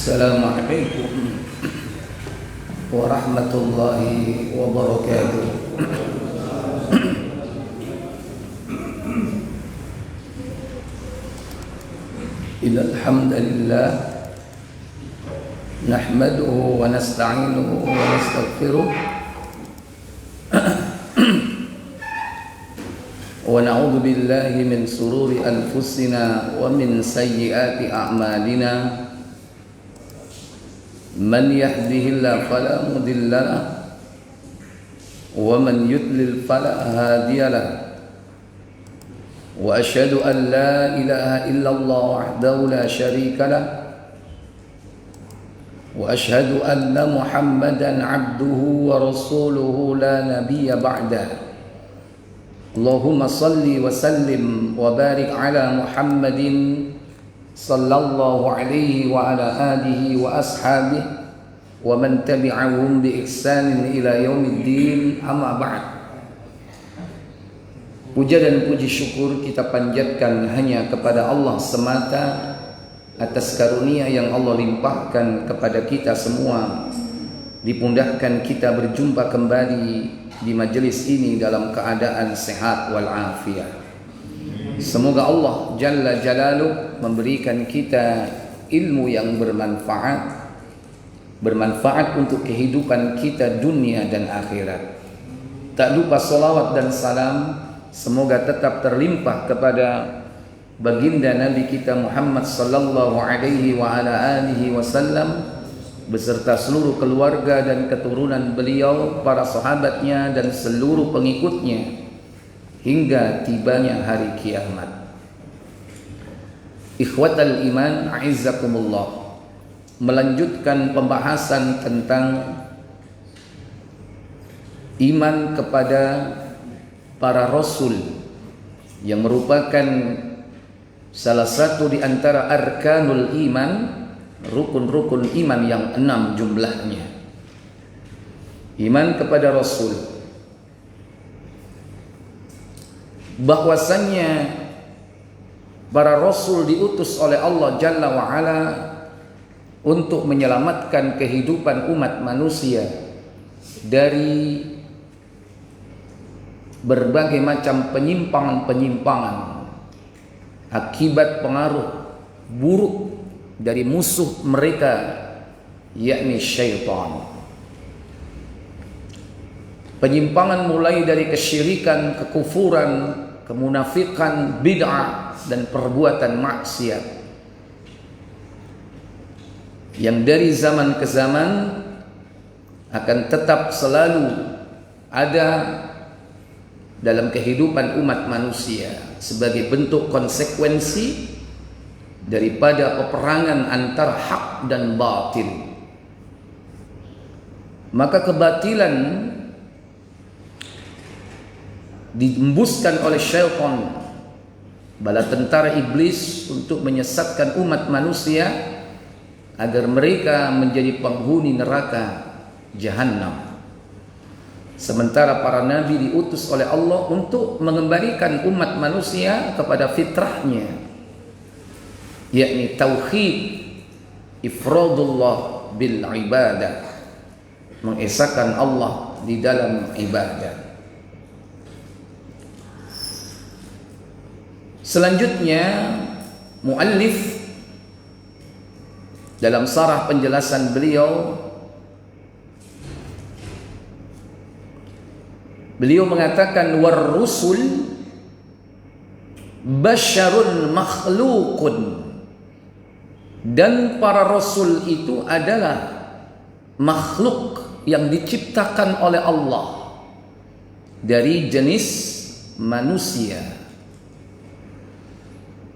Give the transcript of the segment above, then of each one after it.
Assalamualaikum warahmatullahi wabarakatuh. Innal hamdalillah nahmaduhu wa nasta'inuhu wa nastaghfiruh wa na'udzu billahi min sururi anfusina wa min sayyiati a'malina. Man yahdihillahu fala mudilla lahu wa man yudlil fala hadiya lahu. Wa asyhadu an la ilaha illallah wahdahu la syarika lahu wa asyhadu anna Muhammadan abduhu wa rasuluhu la nabiyya ba'da. Allahumma salli wa sallim wa barik ala Muhammadin sallallahu alaihi wa ala alihi wa ashabihi wa man tabi'ahum bi ihsanin ila yaumiddin, amma ba'd. Puja dan puji syukur kita panjatkan hanya kepada Allah semata atas karunia yang Allah limpahkan kepada kita semua, dipundahkan kita berjumpa kembali di majelis ini dalam keadaan sehat walafiat. Semoga Allah Jalla Jalaluh memberikan kita ilmu yang bermanfaat untuk kehidupan kita dunia dan akhirat. Tak lupa salawat dan salam semoga tetap terlimpah kepada baginda Nabi kita Muhammad sallallahu alaihi wa ala alihi wasallam beserta seluruh keluarga dan keturunan beliau, para sahabatnya dan seluruh pengikutnya hingga tibanya hari kiamat. Ikhwatal iman, a'izzakumullah. Melanjutkan pembahasan tentang iman kepada para rasul yang merupakan salah satu di antara arkanul iman, rukun-rukun iman yang 6 jumlahnya. Iman kepada rasul, bahwasannya para rasul diutus oleh Allah Jalla wa'ala untuk menyelamatkan kehidupan umat manusia dari berbagai macam penyimpangan-penyimpangan akibat pengaruh buruk dari musuh mereka, yakni syaitan. Penyimpangan mulai dari kesyirikan, kekufuran, kemunafikan, bid'ah dan perbuatan maksiat yang dari zaman ke zaman akan tetap selalu ada dalam kehidupan umat manusia sebagai bentuk konsekuensi daripada peperangan antara hak dan batil. Maka kebatilan diembuskan oleh syaitan, bala tentara iblis, untuk menyesatkan umat manusia agar mereka menjadi penghuni neraka Jahannam. Sementara para nabi diutus oleh Allah untuk mengembalikan umat manusia kepada fitrahnya, yakni tauhid, ifradullah bil ibadah, mengesahkan Allah di dalam ibadah. Selanjutnya muallif dalam sarah penjelasan beliau mengatakan war rusul basyarun makhluqun, dan para rasul itu adalah makhluk yang diciptakan oleh Allah dari jenis manusia.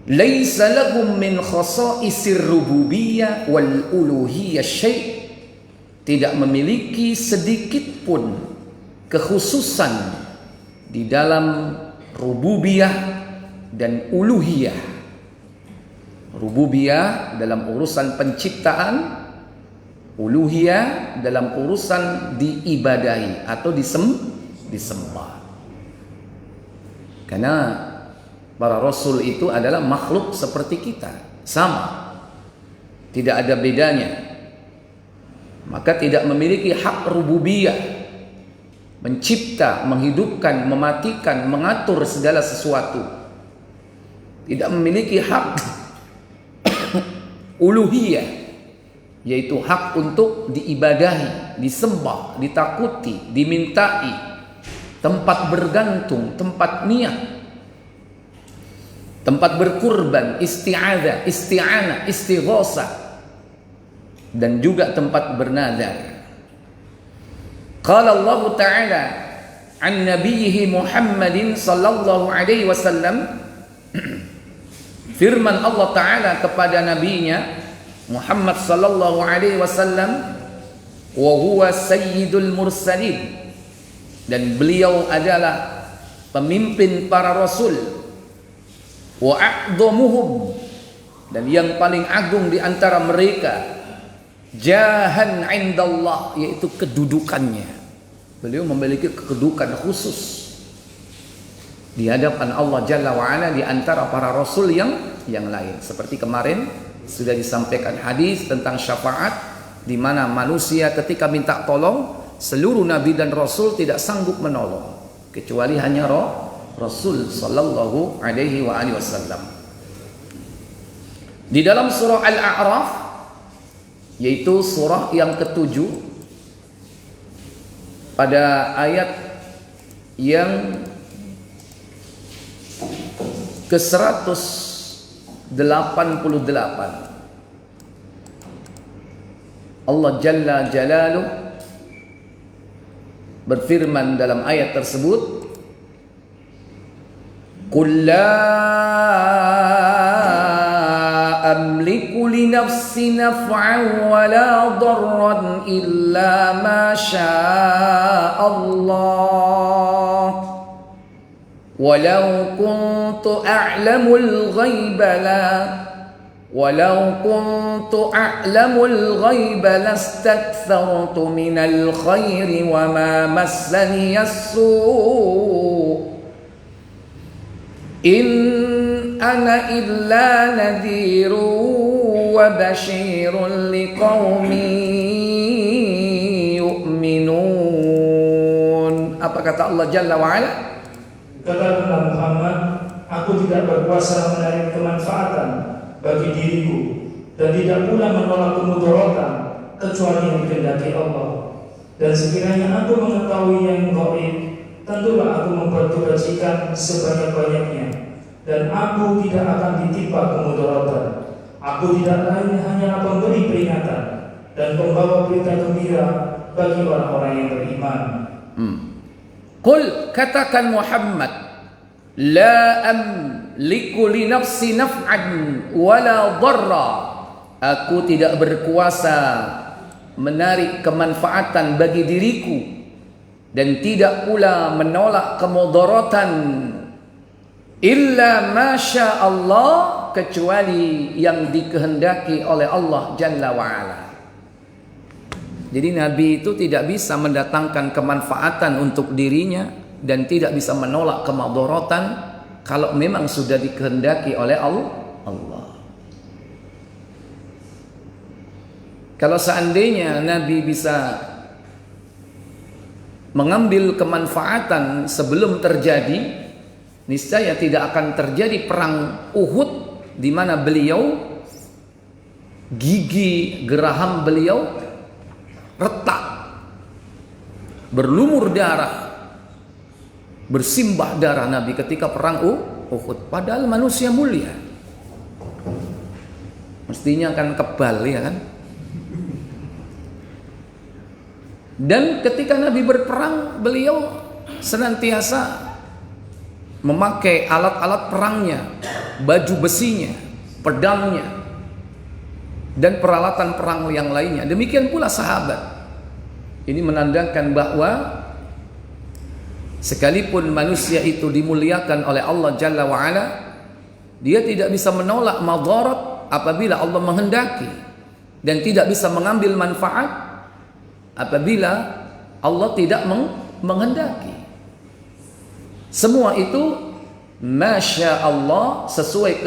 Laisa lahum min khasa'isir rububiyyah wal uluhiyyah syai', tidak memiliki sedikit pun kekhususan di dalam rububiyah dan uluhiyah. Rububiyah dalam urusan penciptaan, uluhiyah dalam urusan diibadahi atau disembah. Karena para rasul itu adalah makhluk seperti kita, sama. tidak ada bedanya. Maka tidak memiliki hak rububiyah, mencipta, menghidupkan, mematikan, mengatur segala sesuatu. Tidak memiliki hak uluhiyah, yaitu hak untuk diibadahi, disembah, ditakuti, dimintai, tempat bergantung, tempat niat, tempat berkurban, isti'adzah, isti'anah, istighosah, dan juga tempat bernadar. Qala Allah Ta'ala an nabiyhi Muhammadin sallallahu alaihi wasallam, firman Allah Ta'ala kepada nabinya Muhammad sallallahu alaihi wasallam, wa huwa sayyidul mursalin, dan beliau adalah pemimpin para rasul, wa a'dhamuhum, dan yang paling agung di antara mereka, jahan indallah, yaitu kedudukannya. Beliau memiliki kedudukan khusus di hadapan Allah Jalla wa'ala di antara para rasul yang lain. Seperti kemarin sudah disampaikan hadis tentang syafaat, di mana manusia ketika minta tolong, seluruh nabi dan rasul tidak sanggup menolong kecuali hanya Rasul sallallahu alaihi wasallam. Di dalam surah Al-A'raf, yaitu surah yang ke-7, pada ayat yang ke-188, Allah Jalla Jalaluh berfirman dalam ayat tersebut, qul la amliku li nafsi naf'an wa la darran illa ma syaa Allah walau kuntu a'lamul ghaiba lastakthartu minal khairi wa ma massaniyas su' in ana illa nadhirun wa basyirun liqaumin yu'minun. Apa kata Allah Jalla wa'ala? Katakanlah Muhammad, aku tidak berkuasa menarik kemanfaatan bagi diriku dan tidak pula menolak kemudaratan kecuali yang dikehendaki Allah. Dan sekiranya aku mengetahui yang gaib, tentulah aku mempertugaskan sebanyak-banyaknya, dan aku tidak akan ditimpa kemudaratan. Aku tidak lain hanya pemberi peringatan dan pembawa berita gembira bagi orang-orang yang beriman. Qul, katakan Muhammad, la amliku li nafsi naf'an wala dharra, aku tidak berkuasa menarik kemanfaatan bagi diriku dan tidak pula menolak kemudaratan, illa masya Allah, kecuali yang dikehendaki oleh Allah Jalla wa'ala. Jadi Nabi itu tidak bisa mendatangkan kemanfaatan untuk dirinya dan tidak bisa menolak kemudaratan kalau memang sudah dikehendaki oleh Allah. Kalau seandainya Nabi bisa mengambil kemanfaatan sebelum terjadi, niscaya tidak akan terjadi perang Uhud, di mana beliau, gigi geraham beliau retak, berlumur darah, bersimbah darah Nabi ketika perang Uhud. Padahal manusia mulia, mestinya akan kebal, ya kan? Dan ketika Nabi berperang, beliau senantiasa memakai alat-alat perangnya, baju besinya, pedangnya, dan peralatan perang yang lainnya. Demikian pula sahabat. Ini menandakan bahwa sekalipun manusia itu dimuliakan oleh Allah Jalla wa'ala, dia tidak bisa menolak madarat apabila Allah menghendaki, dan tidak bisa mengambil manfaat apabila Allah tidak menghendaki. Semua itu masya Allah, sesuai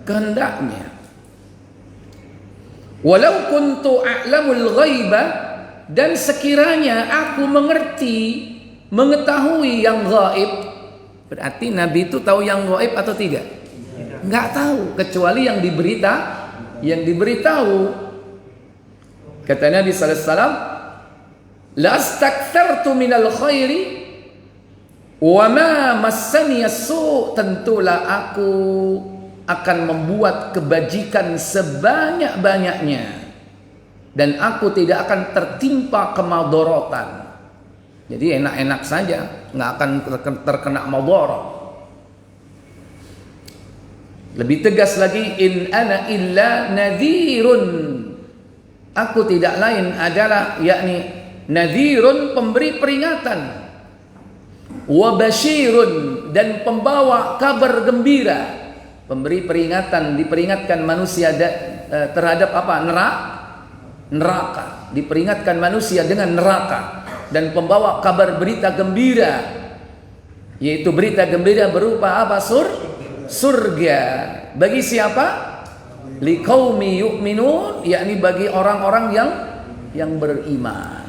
kehendaknya. Walau kuntu a'lamul ghaiba, dan sekiranya aku mengetahui yang gaib. Berarti Nabi itu tahu yang gaib atau tidak? Enggak tahu, kecuali yang diberitahu. Kata Nabi sallallahu alaihi wasallam, la astakthartu minal khairi wa ma massani as-su', tentulah aku akan membuat kebajikan sebanyak-banyaknya dan aku tidak akan tertimpa kemadharatan. Jadi enak-enak saja, nggak akan terkena madarat. Lebih tegas lagi, in ana illa nadhirun, aku tidak lain adalah yakni nadhirun, pemberi peringatan, wa basyirun, dan pembawa kabar gembira. Pemberi peringatan, diperingatkan manusia terhadap apa? Neraka. Diperingatkan manusia dengan neraka, dan pembawa kabar berita gembira, yaitu berita gembira berupa apa? Surga. Bagi siapa? Liqaumi yu'minun, yakni bagi orang-orang yang beriman.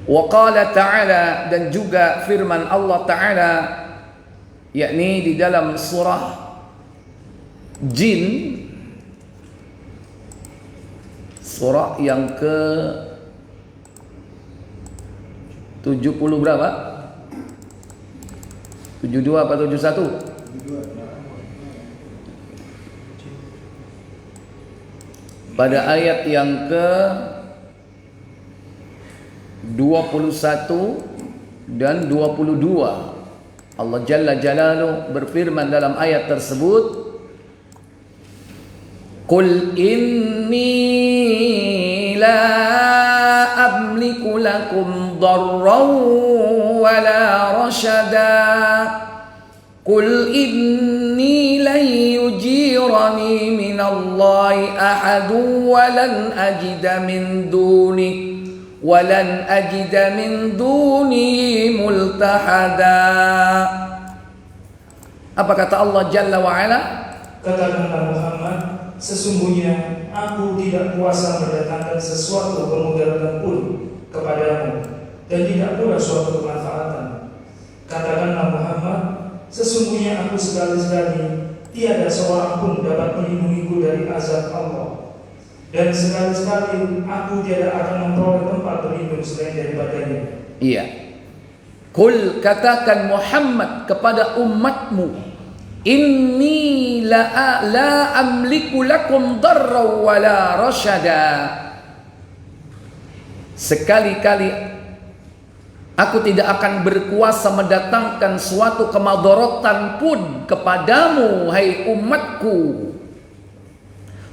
Wa qala ta'ala, dan juga firman Allah Ta'ala, yakni di dalam surah Jin, surah yang ke 70 berapa? 72 apa 71? Pada ayat yang ke 21 dan 22, Allah Jalla Jalaluhu berfirman dalam ayat tersebut, Qul inni la amliku lakum darran wa la rashada. Qul inni lan yujirani minallahi ahadu wa lan ajida min duni multahada. Apa kata Allah Jalla wa Ala? Katakanlah Muhammad, sesungguhnya aku tidak kuasa mendatangkan sesuatu kemudaratan pun kepadamu, dan tidak pula suatu kemanfaatan. Katakanlah Muhammad, sesungguhnya aku sekali-sekali tiada seorang pun dapat melindungiku dari azab Allah, dan sekali-sekali aku tidak akan memperoleh tempat berlindung selain daripadanya. Iya. Qul, katakan Muhammad kepada umatmu, inni la amliku lakum darra wa la rashada. Sekali-kali aku tidak akan berkuasa mendatangkan suatu kemadharatan pun kepadamu, hai umatku.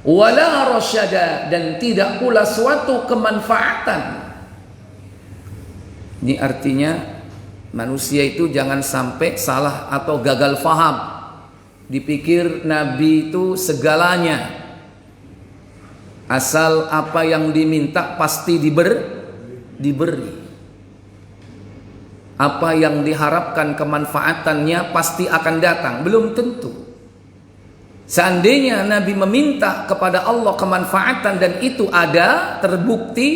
Wala rasyada, dan tidak pula suatu kemanfaatan. Ini artinya manusia itu jangan sampai salah atau gagal faham. Dipikir Nabi itu segalanya, asal apa yang diminta pasti diberi. Apa yang diharapkan kemanfaatannya pasti akan datang. Belum tentu. Seandainya Nabi meminta kepada Allah kemanfaatan dan itu ada, terbukti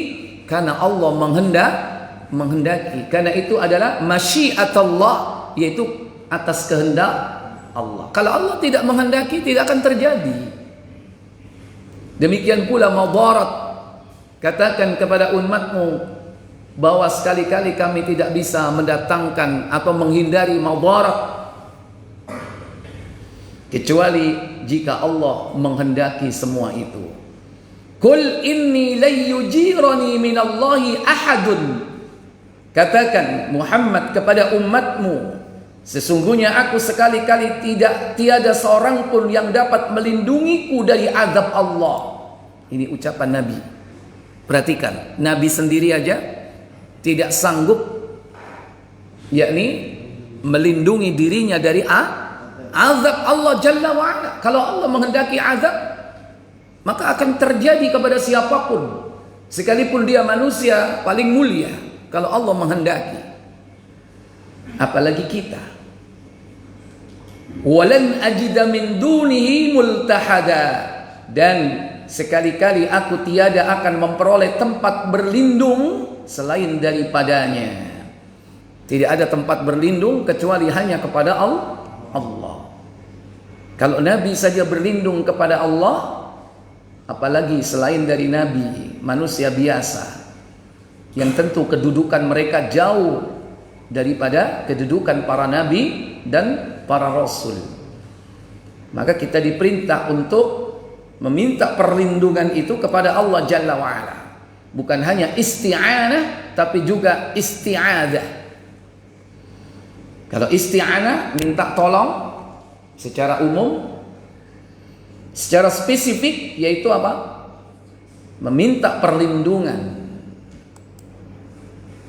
karena Allah menghendaki. Karena itu adalah masyiatullah, yaitu atas kehendak Allah. Kalau Allah tidak menghendaki, tidak akan terjadi. Demikian pula madarat. Katakan kepada umatmu bahwa sekali-kali kami tidak bisa mendatangkan atau menghindari madarat kecuali jika Allah menghendaki semua itu. Qul inni la yujirani minallahi ahadun. Katakan Muhammad kepada umatmu, sesungguhnya aku sekali-kali tiada seorang pun yang dapat melindungiku dari azab Allah. Ini ucapan Nabi. Perhatikan, Nabi sendiri aja tidak sanggup yakni melindungi dirinya dari azab Allah Jalla wa Ala. Kalau Allah menghendaki azab, maka akan terjadi kepada siapapun, sekalipun dia manusia paling mulia. Kalau Allah menghendaki, apalagi kita. Walan ajida min dunihi multahada, dan sekali-kali aku tiada akan memperoleh tempat berlindung selain daripadanya. Tidak ada tempat berlindung kecuali hanya kepada Allah. Kalau Nabi saja berlindung kepada Allah, apalagi selain dari Nabi, manusia biasa yang tentu kedudukan mereka jauh daripada kedudukan para Nabi dan para Rasul. Maka kita diperintah untuk meminta perlindungan itu kepada Allah Jalla wa'ala. Bukan hanya isti'anah, tapi juga isti'adah. Kalau isti'anah, minta tolong secara umum. Secara spesifik, yaitu apa? Meminta perlindungan.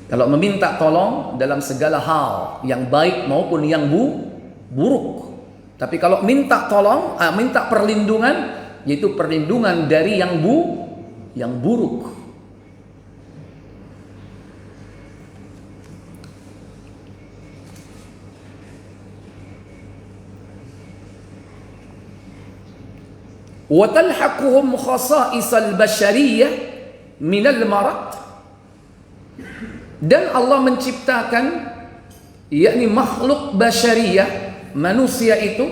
Kalau meminta tolong dalam segala hal, yang baik maupun yang buruk. Tapi kalau minta tolong, minta perlindungan, yaitu perlindungan dari yang buruk. Wa talhaquhum khasa'isal bashariyah minal marad. Dan Allah menciptakan yakni makhluk basyariyah, manusia itu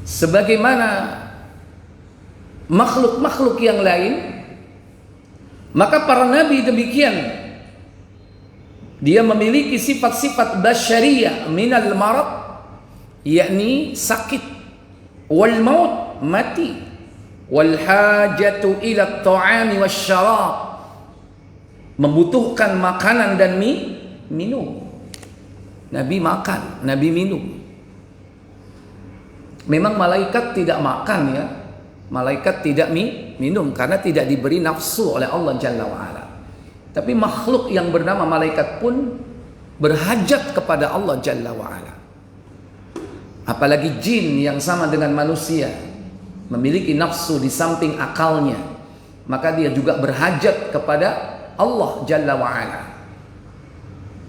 sebagaimana makhluk-makhluk yang lain. Maka para nabi demikian, dia memiliki sifat-sifat basyariyah minal marad, yakni sakit, wal maut, mati, wal hajatu ila at-ta'ami wasyarab, membutuhkan makanan dan minum. Nabi makan, Nabi minum. Memang malaikat tidak makan ya. Malaikat tidak minum karena tidak diberi nafsu oleh Allah Jalla wa'ala. Tapi makhluk yang bernama malaikat pun berhajat kepada Allah Jalla wa'ala. Apalagi jin yang sama dengan manusia, memiliki nafsu di samping akalnya, maka dia juga berhajat kepada Allah Jalla wa'ala.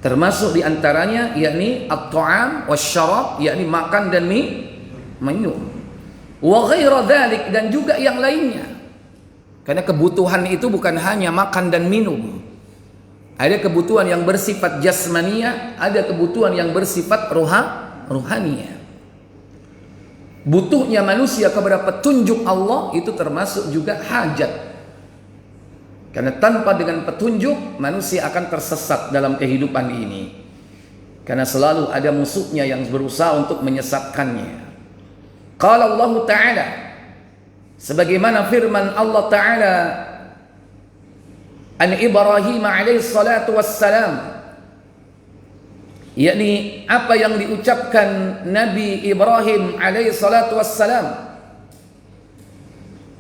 Termasuk diantaranya yakni at-ta'am wasyarab, yakni makan dan minum. Wa ghaira dzalik, dan juga yang lainnya. Karena kebutuhan itu bukan hanya makan dan minum. Ada kebutuhan yang bersifat jasmaniyah, ada kebutuhan yang bersifat ruhaniyah. Butuhnya manusia kepada petunjuk Allah itu termasuk juga hajat. Karena tanpa dengan petunjuk manusia akan tersesat dalam kehidupan ini. Karena selalu ada musuhnya yang berusaha untuk menyesatkannya. Qala Allah Ta'ala, sebagaimana firman Allah Ta'ala an Ibrahim alaihi salatu wassalam, yakni apa yang diucapkan Nabi Ibrahim alaihi salatu wassalam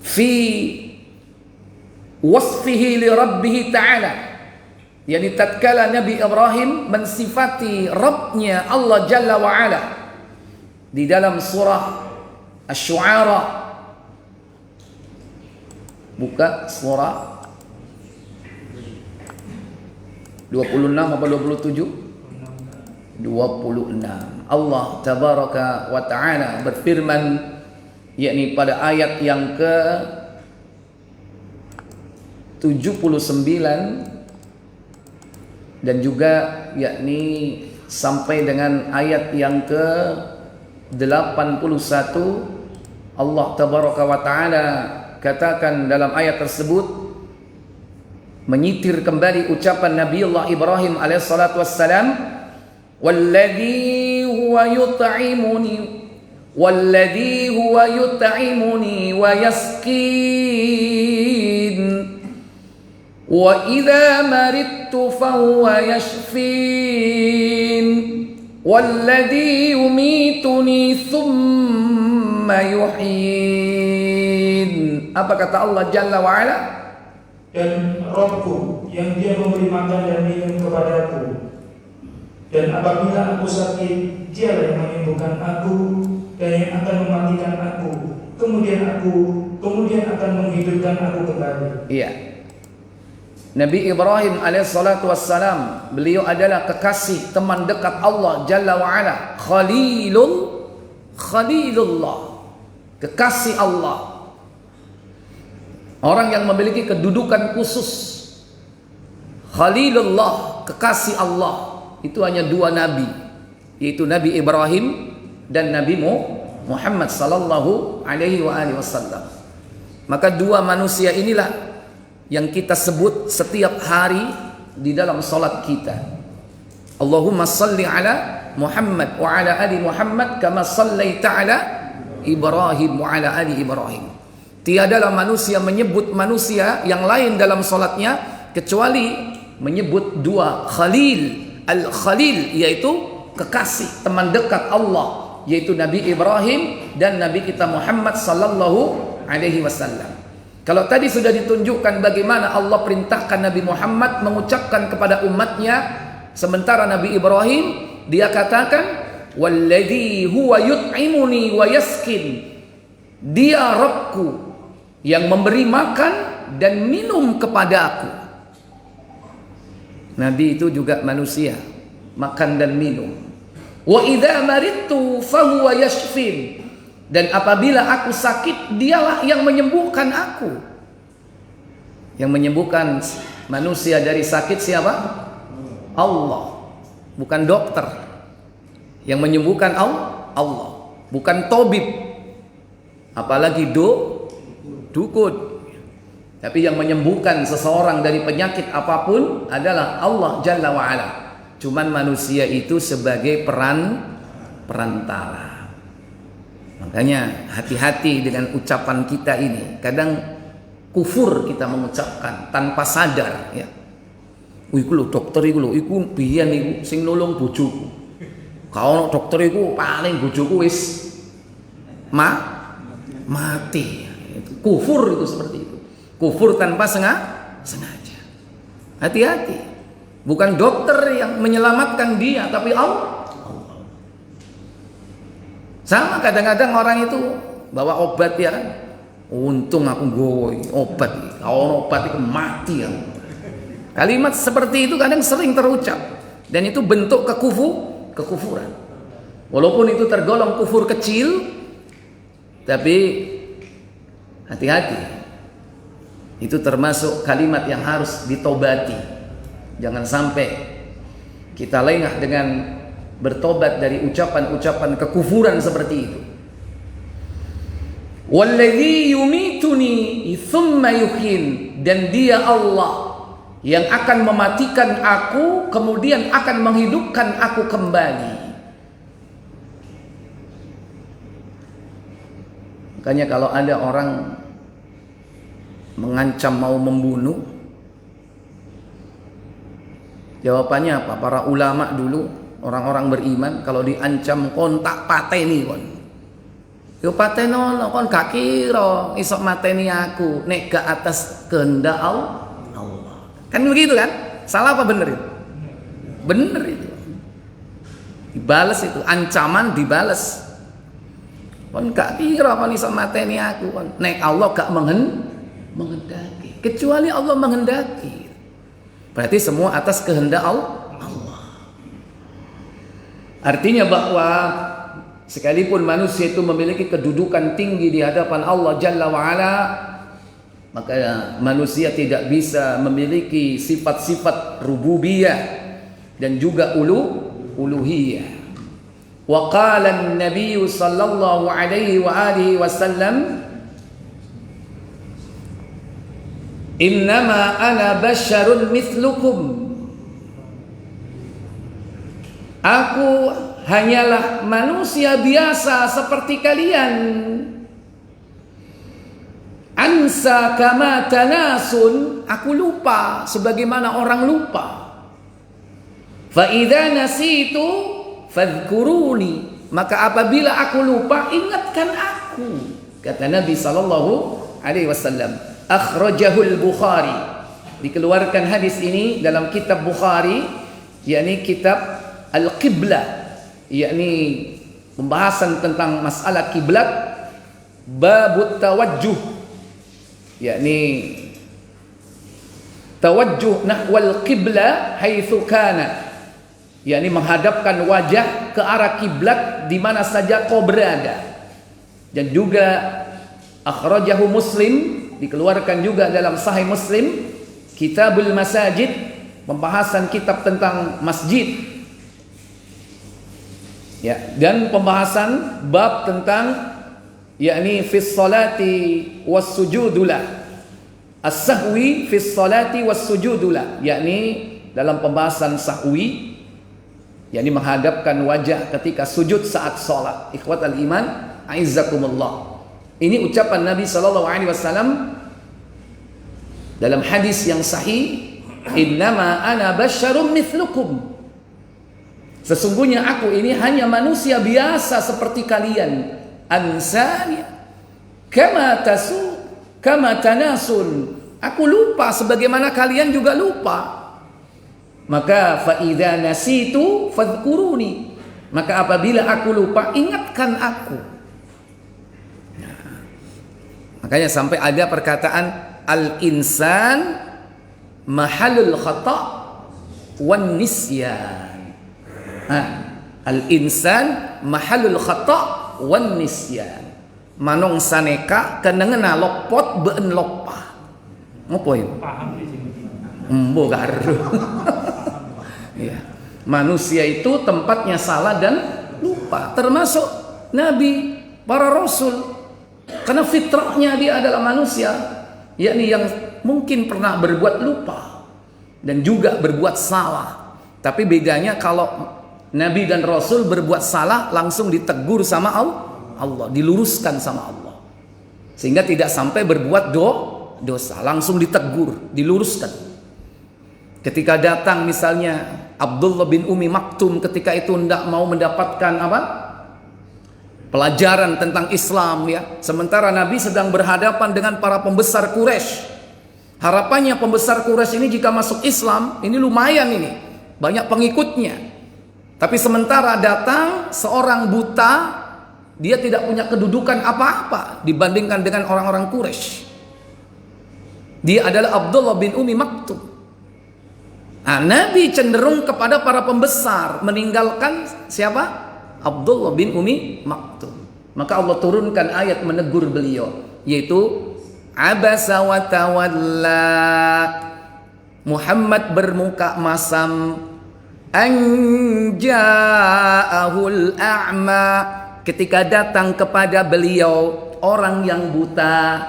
fi wasfihi li rabbih ta'ala, yakni tatkala Nabi Ibrahim mensifati Rabbnya Allah Jalla wa'ala di dalam surah Asy-Syu'ara. Buka surah 26 apa 27? 26. Allah tabaraka wa ta'ala berfirman, yakni pada ayat yang ke 79 dan juga yakni sampai dengan ayat yang ke 81. Allah tabaraka wa taala katakan dalam ayat tersebut, menyitir kembali ucapan Nabiullah Ibrahim alaihi salatu wassalam, walladzi huwa yut'imuni wa yasqin wa idza maridtu fahuwa yashfin walladzi yumituni thumma yuhyin. Apa kata Allah Jalla wa'ala? Dan Rabbku yang dia memberi makan dan minum kepadaku, dan apabila aku sakit dialah yang menyembuhkan aku dan yang akan mematikan aku, kemudian akan menghidupkan aku kembali. Iya. Nabi Ibrahim alaihissalatu wassalam, beliau adalah kekasih teman dekat Allah Jalla wa'ala, Khalilullah, kekasih Allah. Orang yang memiliki kedudukan khusus, Khalilullah, kekasih Allah, itu hanya dua nabi, yaitu Nabi Ibrahim dan Nabi Muhammad sallallahu alaihi wasallam. Maka dua manusia inilah yang kita sebut setiap hari di dalam salat kita. Allahumma salli ala Muhammad wa ala ali Muhammad kama sallaita ala Ibrahim wa ala ali Ibrahim. Tiadalah manusia menyebut manusia yang lain dalam salatnya kecuali menyebut dua Khalil. Al-Khalil yaitu kekasih, teman dekat Allah, yaitu Nabi Ibrahim dan Nabi kita Muhammad sallallahu alaihi wasallam. Kalau tadi sudah ditunjukkan bagaimana Allah perintahkan Nabi Muhammad mengucapkan kepada umatnya, sementara Nabi Ibrahim dia katakan walladzi huwa yut'imuni wa yaskin, dia Rabbku yang memberi makan dan minum kepadaku. Nabi itu juga manusia, makan dan minum. Wa idza maridtu fahuwa yashfin, dan apabila aku sakit dialah yang menyembuhkan aku. Yang menyembuhkan manusia dari sakit siapa? Allah, bukan dokter. Yang menyembuhkan Allah, bukan tabib, apalagi dukun. Tapi yang menyembuhkan seseorang dari penyakit apapun adalah Allah Jalla wa'ala. Cuman manusia itu sebagai perantara. Makanya hati-hati dengan ucapan kita ini. Kadang kufur kita mengucapkan tanpa sadar, ya. Iku lho dokter iku lho, iku biyen iku sing nolong bojoku. Kalau dokter iku paling bojoku wis mati. Kufur itu seperti itu. Kufur tanpa sengaja. Hati-hati. Bukan dokter yang menyelamatkan dia, tapi Allah. Sama kadang-kadang orang itu bawa obat ya kan. Untung aku nggowo obat. Kalau obat itu mati ya. Kalimat seperti itu kadang sering terucap, dan itu bentuk kekufuran. Walaupun itu tergolong kufur kecil, tapi hati-hati. Itu termasuk kalimat yang harus ditobati. Jangan sampai kita lengah dengan bertobat dari ucapan-ucapan kekufuran seperti itu. Walladzi yumituni tsumma yuhyin, dan dia Allah yang akan mematikan aku kemudian akan menghidupkan aku kembali. Makanya kalau ada orang mengancam mau membunuh, jawabannya apa? Para ulama dulu, orang-orang beriman, kalau diancam kon tak pateni kon. Yo patenono kon gak kira iso mateni aku nek gak atas kehendak Allah. Kan begitu kan? Salah apa bener itu? Bener itu. Dibales itu, ancaman dibales. Kon gak kira kon iso mateni aku kon nek Allah gak menghendaki. Kecuali Allah menghendaki, berarti semua atas kehendak Allah. Artinya bahwa sekalipun manusia itu memiliki kedudukan tinggi di hadapan Allah Jalla wa'ala, maka manusia tidak bisa memiliki sifat-sifat rububiyah dan juga uluhiyah. Wa qala an-nabiy sallallahu alaihi wa alihi wasallam, innama ana basyarun mithlukum, aku hanyalah manusia biasa seperti kalian. Ansa kama tanasun, aku lupa sebagaimana orang lupa. Fa idza nasitu fadhkuruni, maka apabila aku lupa ingatkan aku. Kata Nabi sallallahu alaihi wasallam. Akhrajahul Bukhari, dikeluarkan hadis ini dalam kitab Bukhari, yakni kitab Al-Qiblah, yakni pembahasan tentang masalah kiblat, babut tawajjuh, yakni tawajjuh nahwal qiblah haitsu kana, yakni menghadapkan wajah ke arah kiblat di mana saja kau berada. Dan juga akhrajahu Muslim dikeluarkan juga dalam Sahih Muslim, Kitabul Masajid, pembahasan kitab tentang masjid. Ya, dan pembahasan bab tentang yakni fis salati was sujudulah. As-sahwi fis salati was sujudulah, yakni dalam pembahasan sahwi, yakni menghadapkan wajah ketika sujud saat salat. Ikhwatal iman, a'izzakumullah. Ini ucapan Nabi sallallahu alaihi wasallam dalam hadis yang sahih, "Innama ana basyarum mithlukum." Sesungguhnya aku ini hanya manusia biasa seperti kalian. Ansani kama tanasun. Aku lupa sebagaimana kalian juga lupa. Maka fa idza nasitu fadhkuruni. Maka apabila aku lupa, ingatkan aku. Nah, makanya sampai ada perkataan al-insan mahalul khata' wan nisyan. Al-insan mahalul khata' wan nisyan. Manong saneka kenengena lokpot beun lokpa. Ngopo itu? Paham di sini. Embo garu. Ya. Manusia itu tempatnya salah dan lupa, termasuk nabi, para rasul. Karena fitrahnya dia adalah manusia, yakni yang mungkin pernah berbuat lupa dan juga berbuat salah. Tapi bedanya kalau Nabi dan Rasul berbuat salah langsung ditegur sama Allah, diluruskan sama Allah, sehingga tidak sampai berbuat dosa, langsung ditegur, diluruskan. Ketika datang misalnya Abdullah bin Umi Maktum, ketika itu tidak mau mendapatkan pelajaran tentang Islam, ya, sementara Nabi sedang berhadapan dengan para pembesar Quraisy. Harapannya pembesar Quraisy ini jika masuk Islam, ini lumayan, ini banyak pengikutnya. Tapi sementara datang seorang buta, dia tidak punya kedudukan apa-apa dibandingkan dengan orang-orang Quraisy. Dia adalah Abdullah bin Umi Maktum. Nah, Nabi cenderung kepada para pembesar, meninggalkan siapa? Abdullah bin Umi Maktum. Maka Allah turunkan ayat menegur beliau, yaitu abasa wa tawalla. Muhammad bermuka masam, anja'ahul a'ma, ketika datang kepada beliau orang yang buta.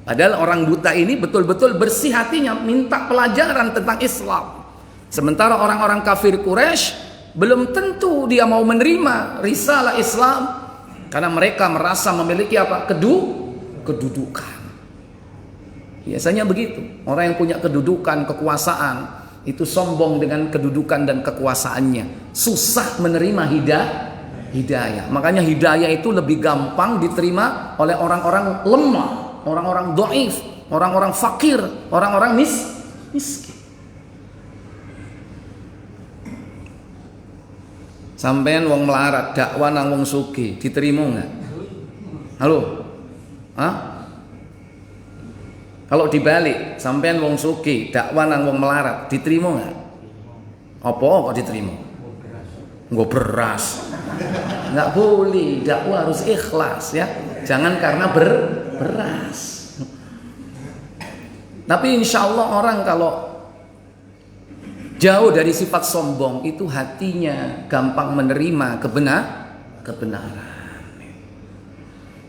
Padahal orang buta ini betul-betul bersih hatinya minta pelajaran tentang Islam. Sementara orang-orang kafir Quraisy belum tentu dia mau menerima risalah Islam, karena mereka merasa memiliki kedudukan. Biasanya begitu. Orang yang punya kedudukan, kekuasaan, itu sombong dengan kedudukan dan kekuasaannya, susah menerima hidayah. Makanya hidayah itu lebih gampang diterima oleh orang-orang lemah, orang-orang dhaif, orang-orang fakir, orang-orang miskin. Sampean wong melarat dakwah nang wong sugih diterima enggak? Halo? Kalau dibalik, sampean wong sugih dakwah nang wong melarat diterima enggak? Apa kok diterima? Nggo beras. Enggak boleh, dakwah harus ikhlas, ya. Jangan karena beras. Tapi insya Allah orang kalau jauh dari sifat sombong, itu hatinya gampang menerima kebenaran.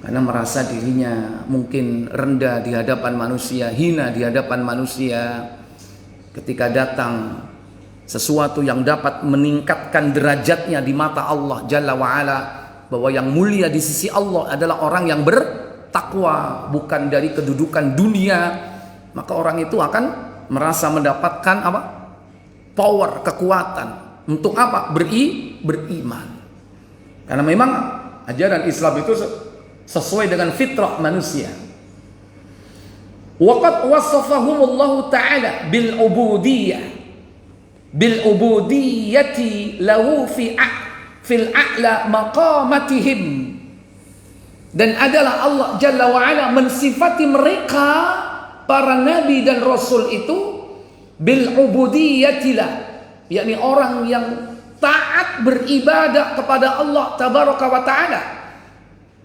Karena merasa dirinya mungkin rendah di hadapan manusia, hina di hadapan manusia. Ketika datang sesuatu yang dapat meningkatkan derajatnya di mata Allah Jalla wa'ala, bahwa yang mulia di sisi Allah adalah orang yang bertakwa, bukan dari kedudukan dunia, maka orang itu akan merasa mendapatkan power, kekuatan untuk beriman. Karena memang ajaran Islam itu sesuai dengan fitrah manusia. Waqad wasafahumullahu ta'ala bil ubudiyyati lahu fil a'la maqamatihim. Dan adalah Allah Jalla wa'ala mensifati mereka para nabi dan rasul itu bil ubudiyyatilah, yakni orang yang taat beribadah kepada Allah tabaraka wa ta'ala.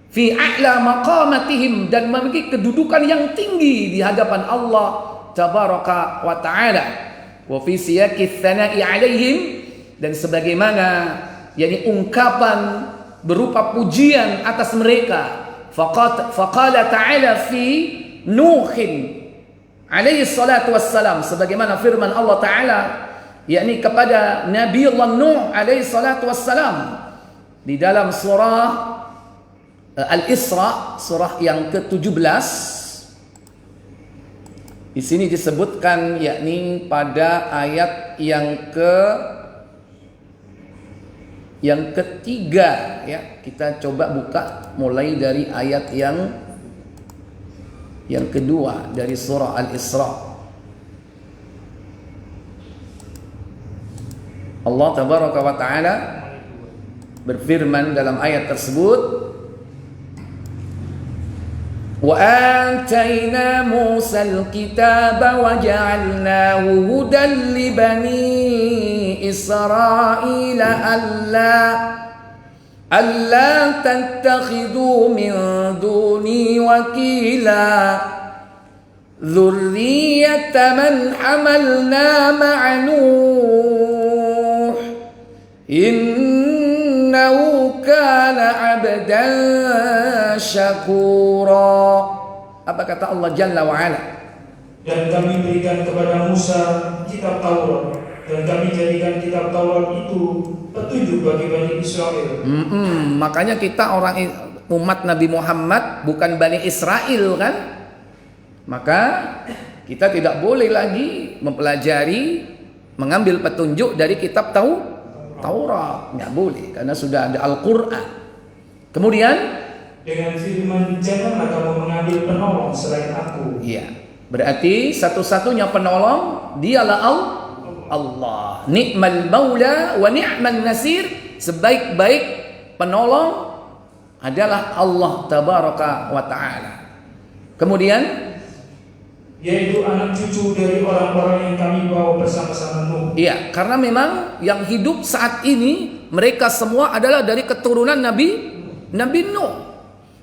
fi a'la maqamatihim, dan memiliki kedudukan yang tinggi di hadapan Allah tabaraka wa ta'ala. Wa fi siyaqi tsana'i 'alaihim, dan sebagaimana yakni ungkapan berupa pujian atas mereka. Faqala ta'ala fi Nuhin alaihi salatu wassalam, sebagaimana firman Allah Ta'ala yakni kepada Nabi Allah Nuh alaihi salatu wassalam di dalam surah Al-Isra, surah yang ke-17. Di sini disebutkan yakni pada ayat yang ketiga ya. Kita coba buka mulai dari ayat yang kedua dari surah Al-Isra. Allah tabaraka wa ta'ala berfirman dalam ayat tersebut, wa atayna Musa al-kitaba wa ja'alnahu hudan li bani Israila alla tattakhidhu min duni wakila dzurriyyata man hamalna ma'a Nuh innahu kana 'abdan syakura. Apa kata Allah Jalla wa Ala? Dan kami berikan kepada Musa kitab Taurat, dan kami jadikan kitab Taurat itu petunjuk bagi Bani Israel. Makanya kita orang umat Nabi Muhammad bukan Bani Israel kan? Maka kita tidak boleh lagi mempelajari, mengambil petunjuk dari kitab Taurat. Nggak boleh, karena sudah ada Al-Quran. Kemudian dengan firman, janganlah kamu mengambil penolong selain aku. Iya, berarti satu-satunya penolong dialah Allah. Ni'mal maula wa ni'man nasir. Sebaik-baik penolong adalah Allah tabaraka wa ta'ala. Kemudian yaitu anak cucu dari orang-orang yang kami bawa bersama-sama Nuh. Iya, karena memang yang hidup saat ini mereka semua adalah dari keturunan Nabi Nuh.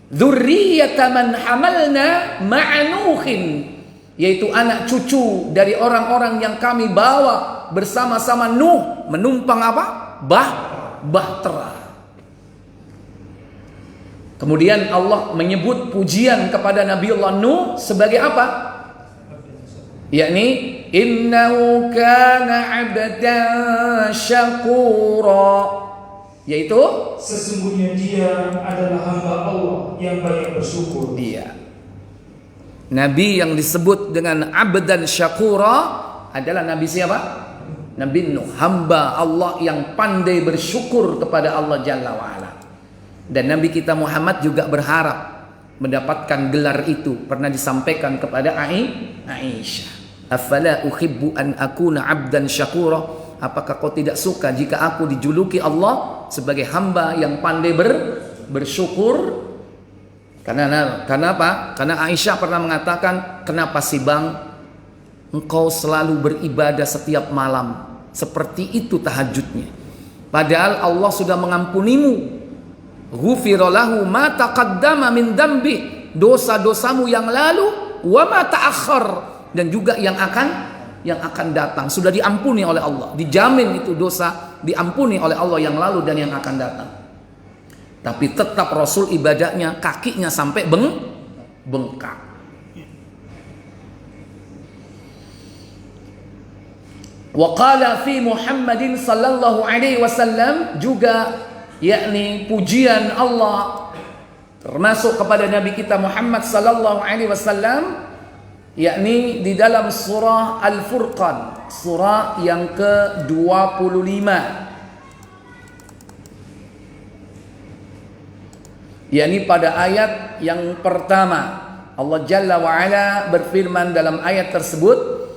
Dzurriyyata man hamalna ma'a Nuhin, yaitu anak cucu dari orang-orang yang kami bawa bersama-sama Nuh, menumpang apa? Bahtera. Kemudian Allah menyebut pujian kepada Nabiullah Nuh sebagai apa? Yakni innahu kana 'abdan syakura, yaitu sesungguhnya dia adalah hamba Allah yang banyak bersyukur. Iya. Nabi yang disebut dengan abdan syakura adalah Nabi siapa? Nabi Nuh, hamba Allah yang pandai bersyukur kepada Allah Jalla wa'ala. Dan Nabi kita Muhammad juga berharap mendapatkan gelar itu. Pernah disampaikan kepada Aisyah, afala uhibbu an akuna abdan syakura, apakah kau tidak suka jika aku dijuluki Allah sebagai hamba yang pandai bersyukur? Karena apa? Karena Aisyah pernah mengatakan, kenapa sih bang engkau selalu beribadah setiap malam, seperti itu tahajudnya, padahal Allah sudah mengampunimu. Ghufira lahu ma taqaddama min dambi, dosa-dosamu yang lalu, wa ma ta'akhkhar, dan juga yang akan datang sudah diampuni oleh Allah. Dijamin itu dosa diampuni oleh Allah yang lalu dan yang akan datang. Tapi tetap Rasul ibadahnya kakinya sampai bengkak. Wa qala fi Muhammadin sallallahu alaihi wasallam, juga yakni pujian Allah termasuk kepada Nabi kita Muhammad sallallahu alaihi wasallam, yakni di dalam surah Al-Furqan, surah yang ke-25, yakni pada ayat yang pertama. Allah Jalla wa Ala berfirman dalam ayat tersebut,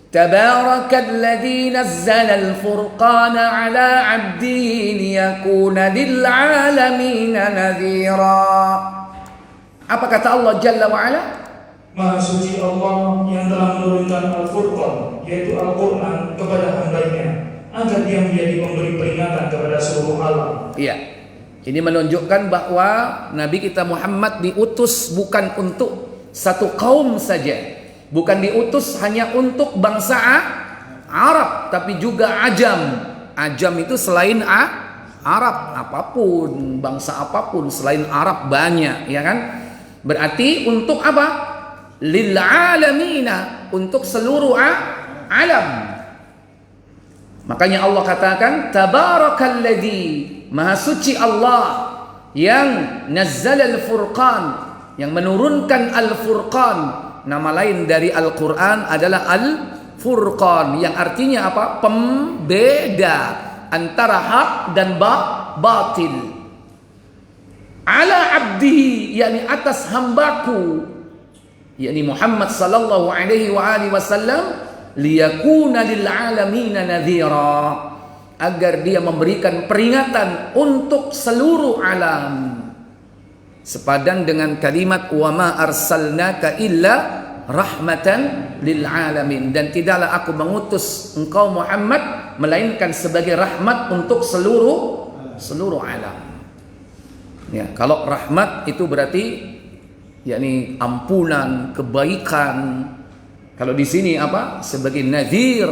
Tabarakalladzi nazzala al-furqana ala 'abdihi liyakuna lil 'alamina nadhira. Apa kata Allah Jalla wa Ala? Maha suci Allah yang telah menurunkan Al-Furqan, yaitu Al-Quran, kepada hambanya, agar dia menjadi pemberi peringatan kepada seluruh alam. Iya. Ini menunjukkan bahwa Nabi kita Muhammad diutus bukan untuk satu kaum saja, bukan diutus hanya untuk bangsa Arab, tapi juga ajam. Ajam itu selain Arab, apapun, bangsa apapun selain Arab banyak, ya kan? Berarti untuk apa? Lil alamina, untuk seluruh alam. Makanya Allah katakan tabarakalladzi, maha suci Allah yang nazzala al-furqan, yang menurunkan al-furqan. Nama lain dari Al-Quran adalah al-furqan, yang artinya apa? Pembeda antara hak dan batil. Ala abdihi, yakni atas hambaku, yakni Muhammad sallallahu alaihi wasallam, liyakuna lil alamin nadhira, agar dia memberikan peringatan untuk seluruh alam. Sepadan dengan kalimat wa ma arsalnaka illa rahmatan lil alamin, dan tidaklah aku mengutus engkau Muhammad melainkan sebagai rahmat untuk seluruh alam. Ya, kalau rahmat itu berarti yakni ampunan, kebaikan. Kalau di sini apa? Sebagai nadhir,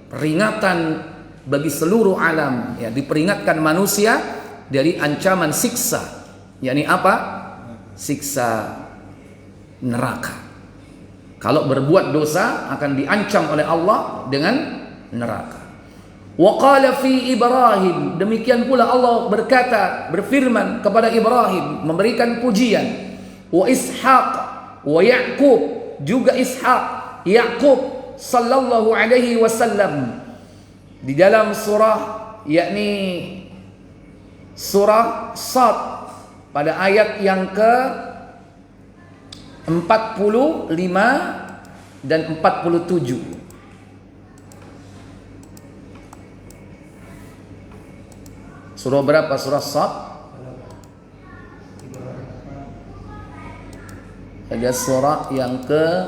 peringatan bagi seluruh alam, ya, diperingatkan manusia dari ancaman siksa, yakni apa? Siksa neraka. Kalau berbuat dosa akan diancam oleh Allah dengan neraka. Wa qala fi Ibrahim, demikian pula Allah berkata, berfirman kepada Ibrahim, memberikan pujian. Wa Ishaq wa Yaqub, juga Ishaq, Yaqub sallallahu alaihi wasallam, di dalam surah yakni surah Sad pada ayat yang ke 45 dan 47. Surah berapa? Surah Sad. Ada surah yang ke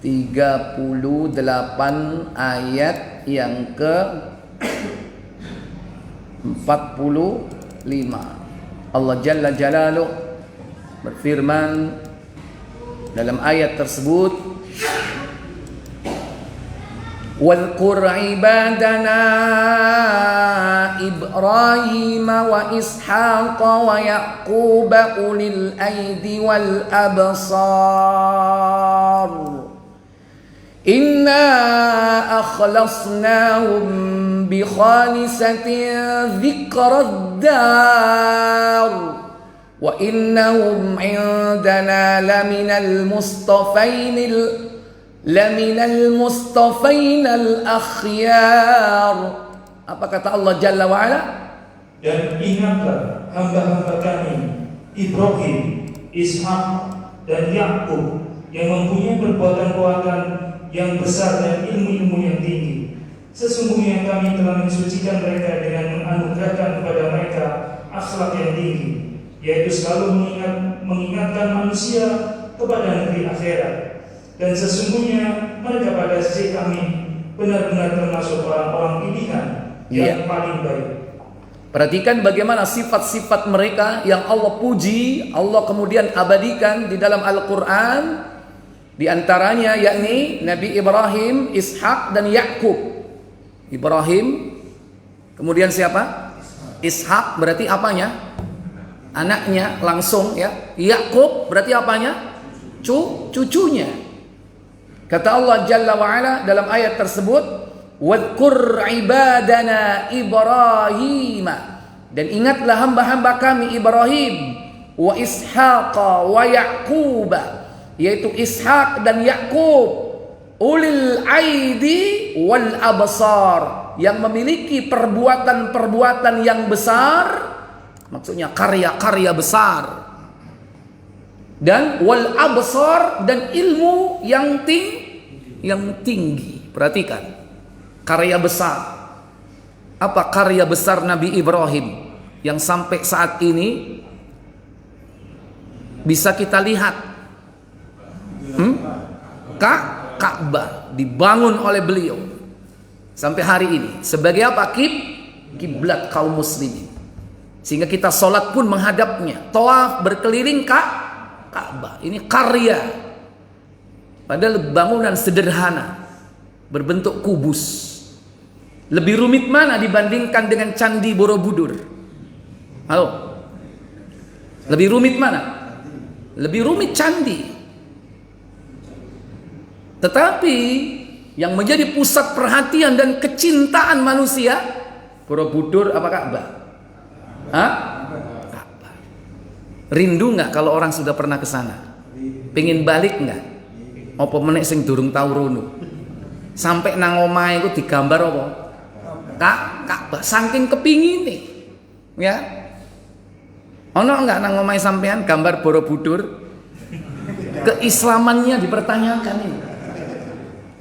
38 ayat yang ke 45. Allah Jalla Jalaluh berfirman dalam ayat tersebut, Wadhkur ibadana Ibrahim wa Ishaq wa Yaqub ulil aidi wal absar inna akhlasnahum bi khalisatin dhikrad dar wa innahum indana laminal mustafainal akhyar. Apa kata Allah Jalla wa Ala? Dan ingatlah hamba-hamba kami Ibrahim, Ishak dan Yakub yang mempunyai perbuatan-perbuatan yang besar dan ilmu-ilmu yang tinggi. Sesungguhnya kami telah mensucikan mereka dengan menganugerahkan kepada mereka akhlak yang tinggi, yaitu selalu mengingatkan manusia kepada negeri akhirat. Dan sesungguhnya mereka pada sisi kami benar-benar termasuk orang-orang pilihan yang paling baik. Perhatikan bagaimana sifat-sifat mereka yang Allah puji, Allah kemudian abadikan di dalam Al-Quran. Di antaranya yakni Nabi Ibrahim, Ishak dan Yakub. Ibrahim, kemudian siapa? Ishak berarti apanya? Anaknya langsung, ya. Yakub berarti apanya? Cucunya. Kata Allah Jalla wa Ala dalam ayat tersebut, Wadhkur ibadana Ibrahim, dan ingatlah hamba-hamba kami Ibrahim, wa Ishaq wa Yaqub, yaitu Ishak dan Yakub, ulil aidi wal absar, yang memiliki perbuatan-perbuatan yang besar, maksudnya karya-karya besar, dan wal absar, dan ilmu yang tinggi. Perhatikan, karya besar. Apa karya besar Nabi Ibrahim yang sampai saat ini bisa kita lihat? Ka'bah dibangun oleh beliau sampai hari ini sebagai apa? Kiblat kaum muslimin. Sehingga kita sholat pun menghadapnya. Tawaf berkeliling Ka'bah. Ini karya. Padahal bangunan sederhana, berbentuk kubus. Lebih rumit mana dibandingkan dengan Candi Borobudur? Halo? Lebih rumit mana? Lebih rumit candi. Tetapi yang menjadi pusat perhatian dan kecintaan manusia, Borobudur apa Ka'bah? Hah? Ka'bah. Rindu nggak kalau orang sudah pernah ke sana? Pengen balik nggak? Apa meneh sing durung tau rono? Sampai nang omahe iku digambar apa? Ka'bah saking kepingine. Ya. Ono enggak nang omahe sampean gambar Borobudur? Keislamannya dipertanyakan ini.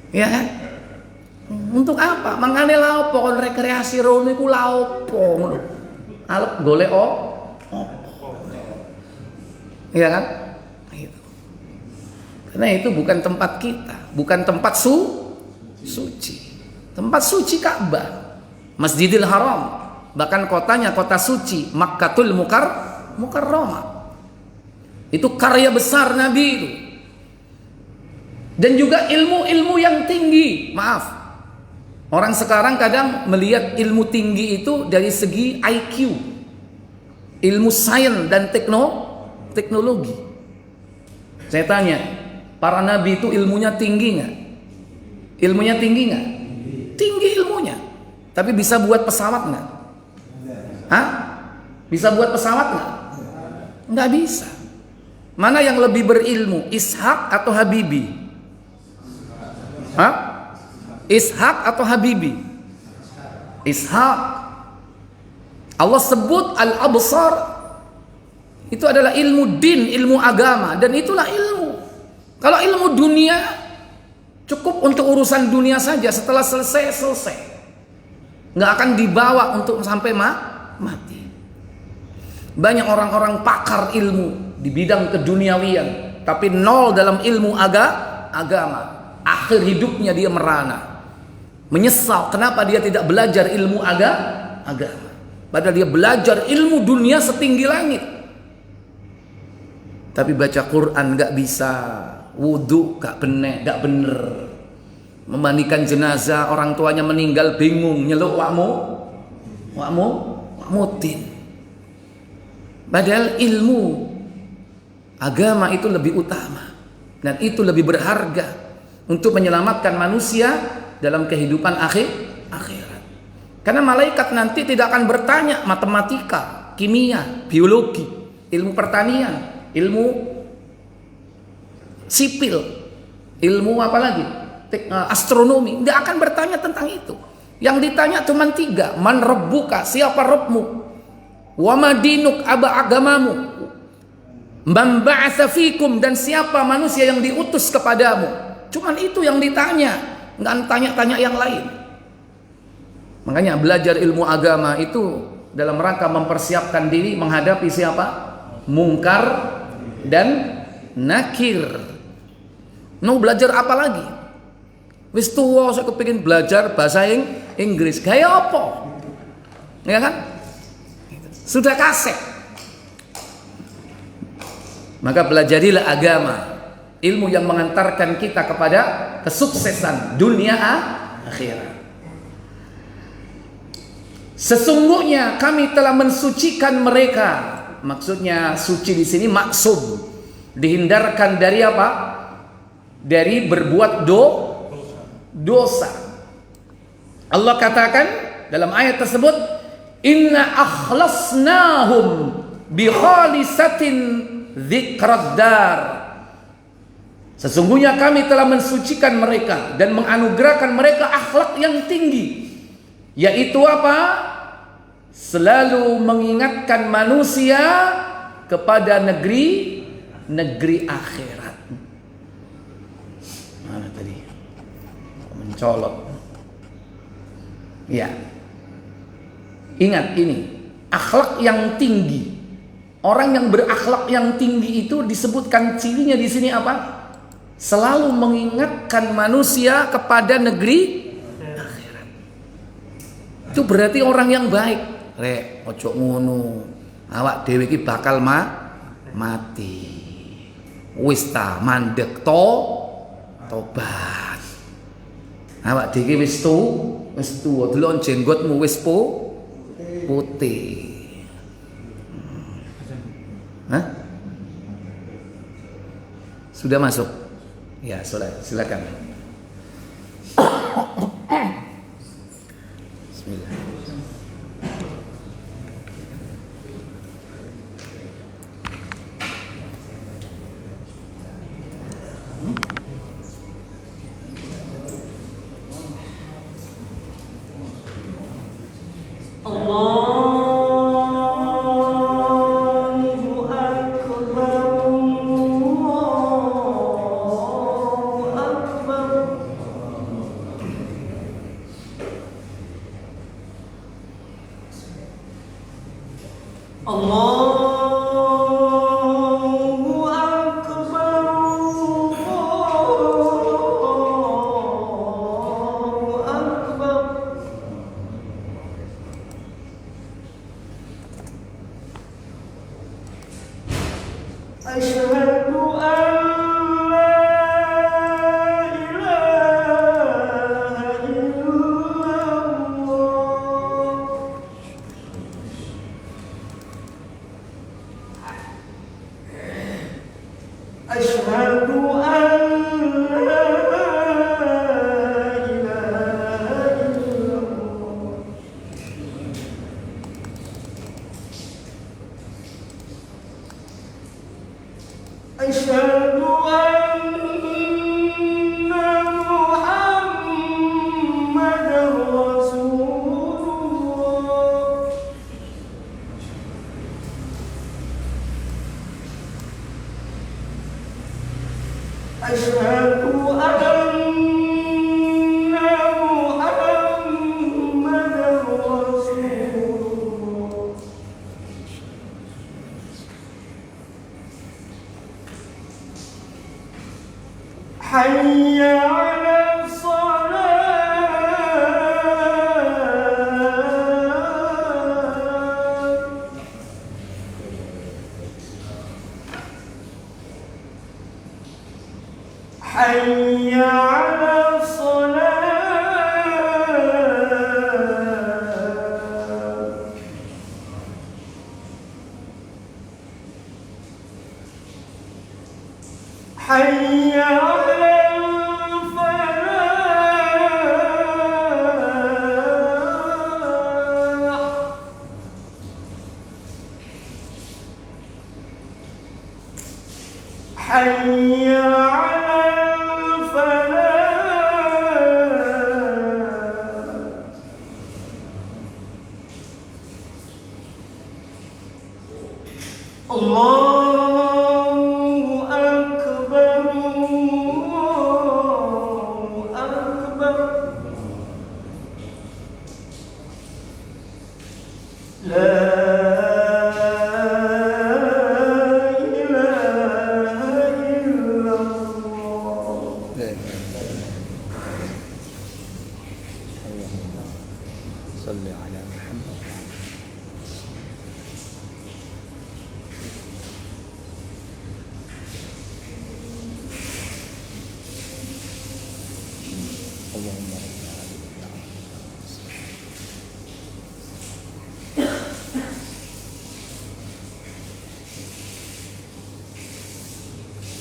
Ya kan? Untuk apa? Mangane la opo kon rekreasi rono iku la opo ngono. Arep golek opo? Ya kan? Itu. Karena itu bukan tempat kita, bukan tempat suci. Tempat suci Ka'bah, Masjidil Haram, bahkan kotanya kota suci, Makkatul Mukarramah. Itu karya besar Nabi itu. Dan juga ilmu-ilmu yang tinggi. Maaf, orang sekarang kadang melihat ilmu tinggi itu dari segi IQ, ilmu sains dan teknologi. Saya tanya, para nabi itu ilmunya tinggi nggak? Ilmunya tinggi nggak? Tinggi ilmunya. Tapi bisa buat pesawat nggak? Hah? Bisa buat pesawat nggak? Nggak bisa. Mana yang lebih berilmu, Ishak atau Habibi? Hah? Ishak atau Habibi? Ishak. Allah sebut al-absar. Itu adalah ilmu din, ilmu agama, dan itulah ilmu. Kalau ilmu dunia cukup untuk urusan dunia saja, setelah selesai. Nggak akan dibawa untuk sampai mati. Banyak orang-orang pakar ilmu di bidang keduniawian, tapi nol dalam ilmu agama. Akhir hidupnya dia merana, menyesal kenapa dia tidak belajar ilmu agama. Padahal dia belajar ilmu dunia setinggi langit, tapi baca Quran nggak bisa, wudhu nggak bener, memandikan jenazah orang tuanya meninggal bingung, nyeluk mutin. Padahal ilmu agama itu lebih utama dan itu lebih berharga untuk menyelamatkan manusia dalam kehidupan akhirat. Karena malaikat nanti tidak akan bertanya matematika, kimia, biologi, ilmu pertanian, ilmu sipil, ilmu apa lagi? Astronomi. Tidak akan bertanya tentang itu. Yang ditanya cuma 3. Man rabbuka, siapa Rabbmu? Wa madinuk, apa agamamu? Man ba'atsa fikum, dan siapa manusia yang diutus kepadamu? Cuman itu yang ditanya, nggak tanya-tanya yang lain. Makanya belajar ilmu agama itu dalam rangka mempersiapkan diri menghadapi siapa? Mungkar dan nakir. Belajar apa lagi? Wis tuwa saya kepengin belajar bahasa Inggris. Gaya apa? Ya kan? Sudah kasek. Maka pelajarilah agama, ilmu yang mengantarkan kita kepada kesuksesan dunia akhirat. Sesungguhnya kami telah mensucikan mereka. Maksudnya suci di sini maksud dihindarkan dari apa? Dari berbuat dosa. Allah katakan dalam ayat tersebut, inna akhlasnahum bi khalisatin dzikrad dar. Sesungguhnya kami telah mensucikan mereka dan menganugerahkan mereka akhlak yang tinggi, yaitu apa? Selalu mengingatkan manusia kepada negeri akhirat. Mana tadi? Mencolok. Ya. Ingat ini, akhlak yang tinggi. Orang yang berakhlak yang tinggi itu disebutkan cirinya di sini apa? Selalu mengingatkan manusia kepada negeri akhirat. Itu berarti orang yang baik. Rek, ojo ngono. Awak dhewe iki bakal mati. Wis ta mandek tobat. Awak dhewe wis tuwa, delok jenggotmu wis putih. Hah? Sudah masuk? Ya, silakan. Bismillah.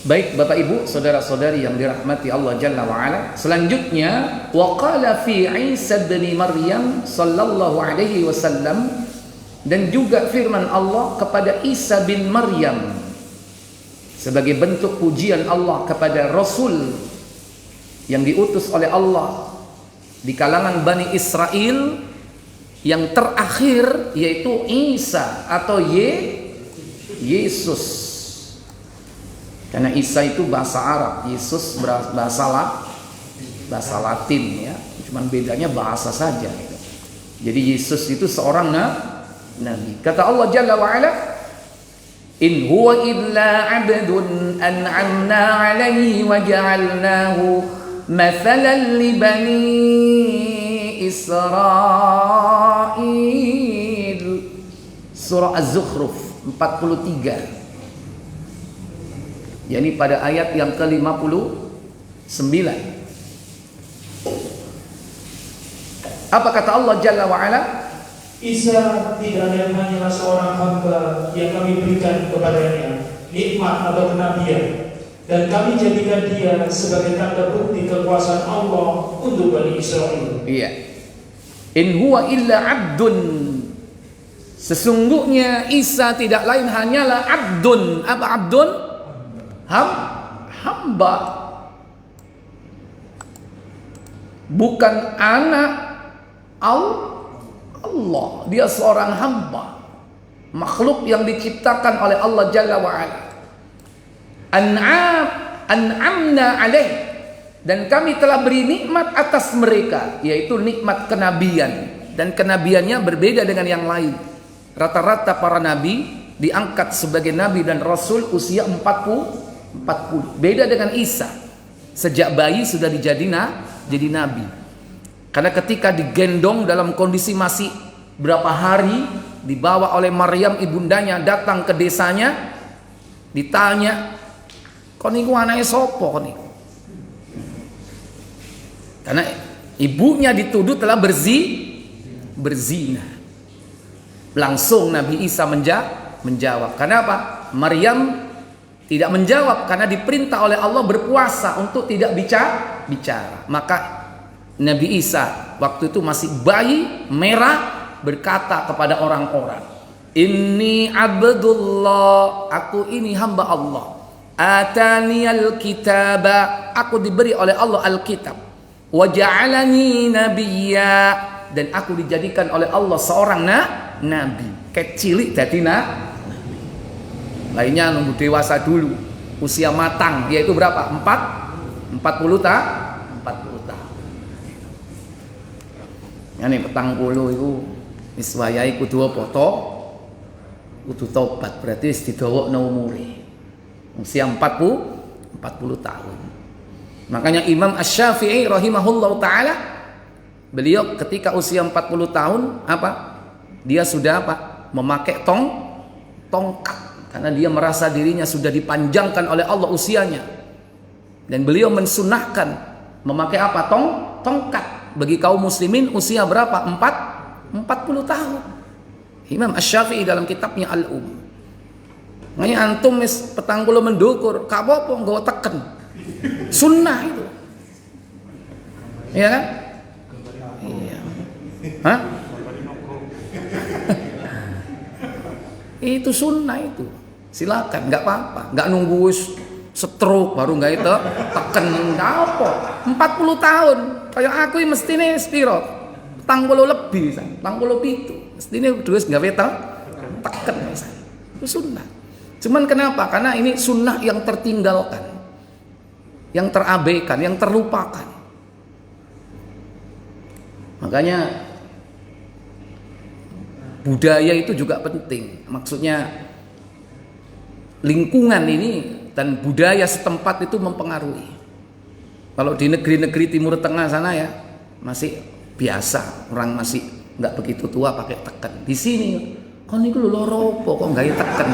Baik Bapak Ibu, saudara-saudari yang dirahmati Allah Jalla wa Ala. Selanjutnya, wa qala fi Isa bin Maryam sallallahu alaihi wasallam, dan juga firman Allah kepada Isa bin Maryam sebagai bentuk pujian Allah kepada Rasul yang diutus oleh Allah di kalangan Bani Israel yang terakhir, yaitu Isa atau Yesus. Karena Isa itu bahasa Arab, Yesus bahasa Latin ya. Cuman bedanya bahasa saja gitu. Jadi Yesus itu seorang nabi. Kata Allah Jalla wa Ala, "In huwa illa 'abdun an'amna 'alaihi wa ja'alnahu mathalan li bani Israil." surah Az-Zukhruf 43. Yani pada ayat yang ke-59. Apa kata Allah Jalla wa Ala? Isa tidak lain hanyalah seorang hamba yang kami berikan kepadanya nikmat atau kenabian, dan kami jadikan dia sebagai tanda bukti kekuasaan Allah untuk Bani Israel. Iya. In huwa illa abdun. Sesungguhnya Isa tidak lain hanyalah abdun. Apa abdun? Hamba. Bukan anak Allah. Dia seorang hamba, makhluk yang diciptakan oleh Allah Jalla wa Ala. An'amna alaih, dan kami telah beri nikmat atas mereka, yaitu nikmat kenabian. Dan kenabiannya berbeda dengan yang lain. Rata-rata para nabi diangkat sebagai nabi dan rasul usia 40. Beda dengan Isa, sejak bayi sudah jadi nabi. Karena ketika digendong dalam kondisi masih berapa hari, dibawa oleh Maryam ibundanya datang ke desanya, ditanya, "Kau niku anake sapa kau niku?" Karena ibunya dituduh telah berzina. Langsung Nabi Isa menjawab. Kenapa? Maryam tidak menjawab karena diperintah oleh Allah berpuasa untuk tidak bicara. Maka Nabi Isa waktu itu masih bayi merah berkata kepada orang-orang, "Inni abdullah, aku ini hamba Allah. Ataniyal kitaba, aku diberi oleh Allah Alkitab. Wa ja'alani nabiyya, dan aku dijadikan oleh Allah seorang nabi." Kecilik dadi nabi. Lainnya nunggu dewasa dulu, usia matang, yaitu berapa? 40 tahun. Ya nih petang puluh itu iswayai kudu apa to? Kudu tobat, berarti didawakno umure. Usia 40 tahun. Makanya Imam Asy-Syafi'i rahimahullahu taala, beliau ketika usia 40 tahun apa? Dia sudah apa? Memakai tongkat, karena dia merasa dirinya sudah dipanjangkan oleh Allah usianya. Dan beliau mensunahkan memakai apa? Tongkat. Bagi kaum muslimin usia berapa? 40 tahun. Imam Asy-Syafi'i dalam kitabnya Al-Um. Makanya antum wis petang puluh mendukur, gak apa-apa nggawa teken. Sunnah itu. Iya kan? Iya. Hah? Itu sunnah itu. Silakan, nggak apa-apa. Nggak nunggu stroke baru nggak itu teken, nggak apa. 40 tahun. Kayak aku ini mestine spiro. 40 lebih, 40 pitu. Mestine duwes nggak teken. Itu sunnah. Cuman kenapa? Karena ini sunnah yang tertinggalkan, yang terabaikan, yang terlupakan. Makanya budaya itu juga penting. Maksudnya lingkungan ini dan budaya setempat itu mempengaruhi. Kalau di negeri-negeri Timur Tengah sana ya masih biasa, orang masih nggak begitu tua pakai teken. Di sini kon niku lho loro apa kok gawe teken.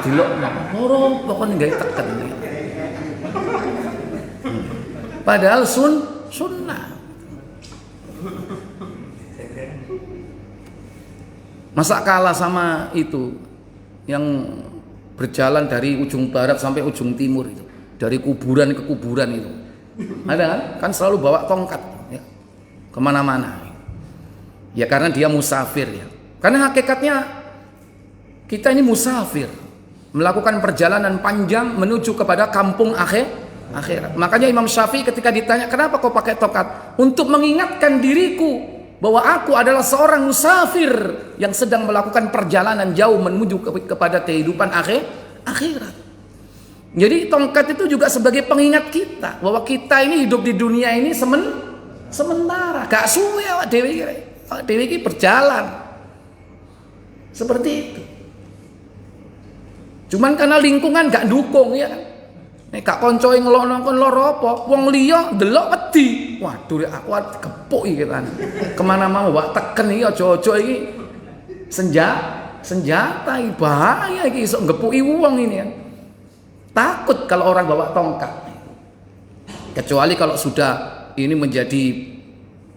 Dilokno loro apa kon gawe teken. Padahal sunnah. Masa kalah sama itu yang berjalan dari ujung barat sampai ujung timur itu, dari kuburan ke kuburan itu, ada kan? Kan selalu bawa tongkat ya, kemana-mana. Ya karena dia musafir ya. Karena hakikatnya kita ini musafir, melakukan perjalanan panjang menuju kepada kampung akhirat. Makanya Imam Syafi'i ketika ditanya kenapa kau pakai tongkat, untuk mengingatkan diriku bahwa aku adalah seorang musafir yang sedang melakukan perjalanan jauh menuju kepada kehidupan akhirat. Jadi tongkat itu juga sebagai pengingat kita bahwa kita ini hidup di dunia ini sementara, gak suwe awak dhewe iki berjalan. Seperti itu. Cuman karena lingkungan gak dukung ya kan. Nek gak koncoe ngelono kon loro apa, wong liya ndelok wedi. Waduh aku gepuk iki kan. Kemana mau wak teken iki aja-aja iki senjata, bahaya iki iso ngepuki wong ini ya. Takut kalau orang bawa tongkat. Kecuali kalau sudah ini menjadi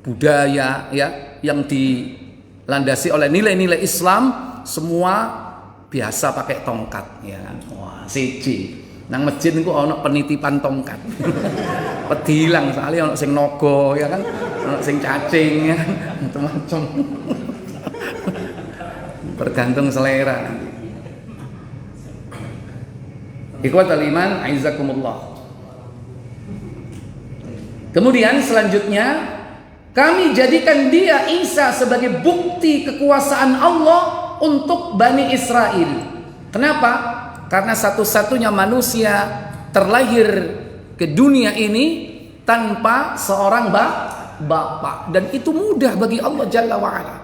budaya ya yang dilandasi oleh nilai-nilai Islam, semua biasa pakai tongkat ya kan. Wah, siji. Nang masjid niku ana penitipan tongkat. Pedilang soalnya ana sing naga ya kan, ana sing cacing ya kan, macam-macam. Bergantung selera. Ikhwatal iman, aizakumullah. Kemudian selanjutnya kami jadikan dia Isa sebagai bukti kekuasaan Allah untuk Bani Israel. Kenapa? Karena satu-satunya manusia terlahir ke dunia ini tanpa seorang bapak, dan itu mudah bagi Allah Jalla wa'ala.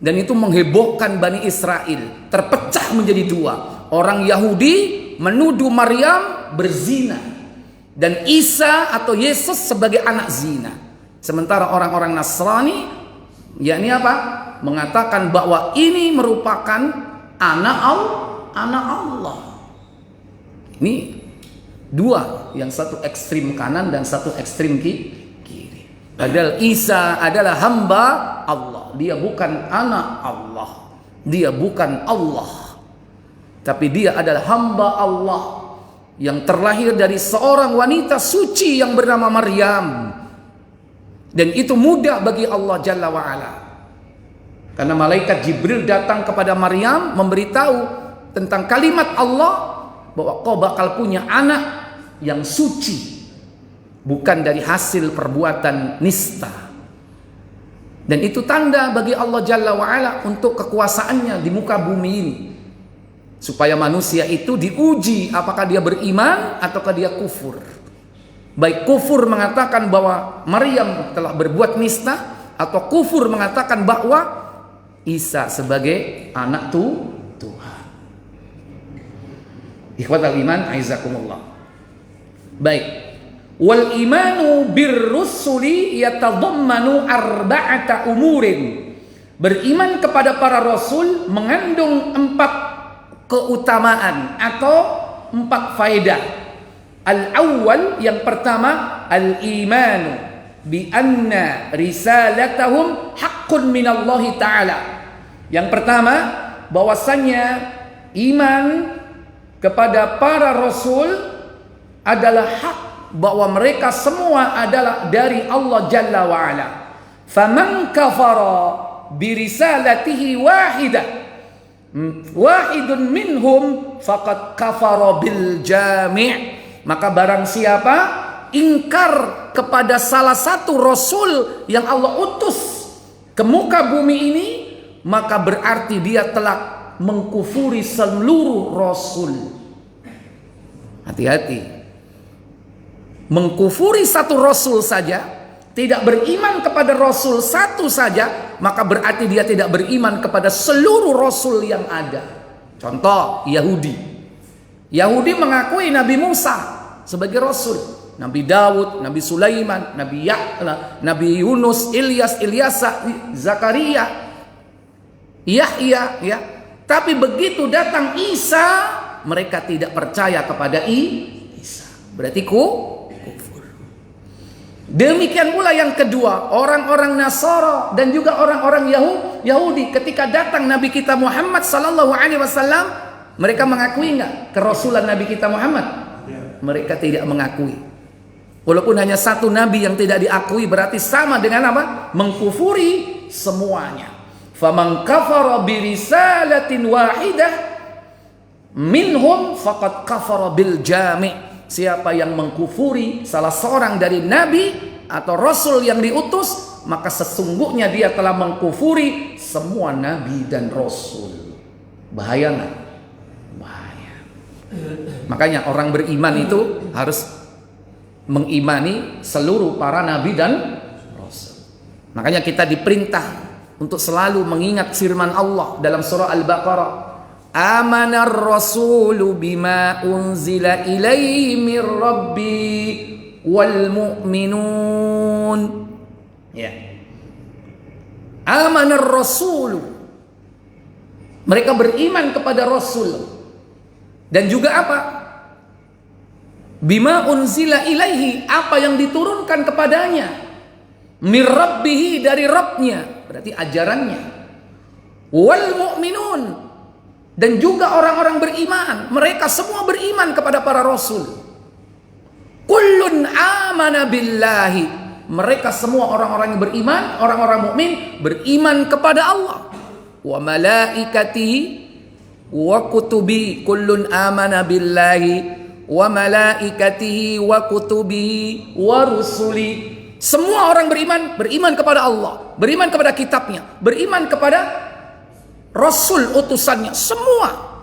Dan itu menghebohkan Bani Israel, terpecah menjadi dua. Orang Yahudi menuduh Maryam berzina dan Isa atau Yesus sebagai anak zina. Sementara orang-orang Nasrani yakni apa? Mengatakan bahwa ini merupakan anak Allah. Ini dua, yang satu ekstrim kanan dan satu ekstrim kiri. Padahal Isa adalah hamba Allah. Dia bukan anak Allah. Dia bukan Allah. Tapi dia adalah hamba Allah yang terlahir dari seorang wanita suci yang bernama Maryam. Dan itu mudah bagi Allah Jalla wa'ala. Karena malaikat Jibril datang kepada Maryam memberitahu tentang kalimat Allah bahwa kau bakal punya anak yang suci, bukan dari hasil perbuatan nista. Dan itu tanda bagi Allah Jalla wa'ala untuk kekuasaannya di muka bumi ini, supaya manusia itu diuji apakah dia beriman ataukah dia kufur. Baik kufur mengatakan bahwa Maryam telah berbuat nista, atau kufur mengatakan bahwa Isa sebagai anak Tuhan. Ikhwatal iman, aizakumullah. Baik. Wal imanu birrusuli yatadammanu arba'ata umurin. Beriman kepada para rasul mengandung 4 keutamaan atau 4 faedah. Al-awwal, yang pertama, al-imanu bi anna risalatahum haqqun minallahi ta'ala. Yang pertama, bahwasannya iman kepada para rasul adalah hak, bahwa mereka semua adalah dari Allah Jalla wa'ala. Faman kafara birisalatihi wahidun minhum faqad kafara bil jami'. Maka barang siapa ingkar kepada salah satu rasul yang Allah utus ke muka bumi ini, maka berarti dia telah mengkufuri seluruh rasul. Hati-hati. Mengkufuri satu rasul saja, tidak beriman kepada rasul satu saja, maka berarti dia tidak beriman kepada seluruh rasul yang ada. Contoh, Yahudi mengakui Nabi Musa sebagai rasul, Nabi Daud, Nabi Sulaiman, Nabi Yahya, Nabi Yunus, Ilyas, Ilyasa, Zakaria, Yahya, ya. Tapi begitu datang Isa, mereka tidak percaya kepada Isa. Berarti kufur. Demikian pula yang kedua, orang-orang Nasara dan juga orang-orang Yahudi ketika datang Nabi kita Muhammad sallallahu alaihi wasallam, mereka mengakui enggak kerasulan Nabi kita Muhammad? Mereka tidak mengakui. Walaupun hanya satu nabi yang tidak diakui, berarti sama dengan apa? Mengkufuri semuanya. Faman kafara birisalatin wahidah minhum faqad kafara bil jami'. Siapa yang mengkufuri salah seorang dari nabi atau rasul yang diutus, maka sesungguhnya dia telah mengkufuri semua nabi dan rasul. Bahaya nggak? Bahaya. Makanya orang beriman itu harus mengimani seluruh para nabi dan rasul. Makanya kita diperintah untuk selalu mengingat firman Allah dalam surah Al-Baqarah, amanar rasulu bima unzila ilaihi mir rabbi wal mu'minun. Ya. Amanar rasulu, Mereka beriman kepada Rasul. Dan juga apa? Bima unzila ilaihi, apa yang diturunkan kepadanya. Mir rabbihi, dari Rabbnya, berarti ajarannya. Wal mu'minun, dan juga orang-orang beriman, mereka semua beriman kepada para Rasul. Kullun amana billahi, mereka semua orang-orang yang beriman, orang-orang mukmin beriman kepada Allah. Wa malaikatihi wa kutubi, kullun amana billahi wa malaikatihi wa kutubihi wa rusuli. Semua orang beriman kepada Allah, beriman kepada kitabnya, beriman kepada Rasul utusannya, semua.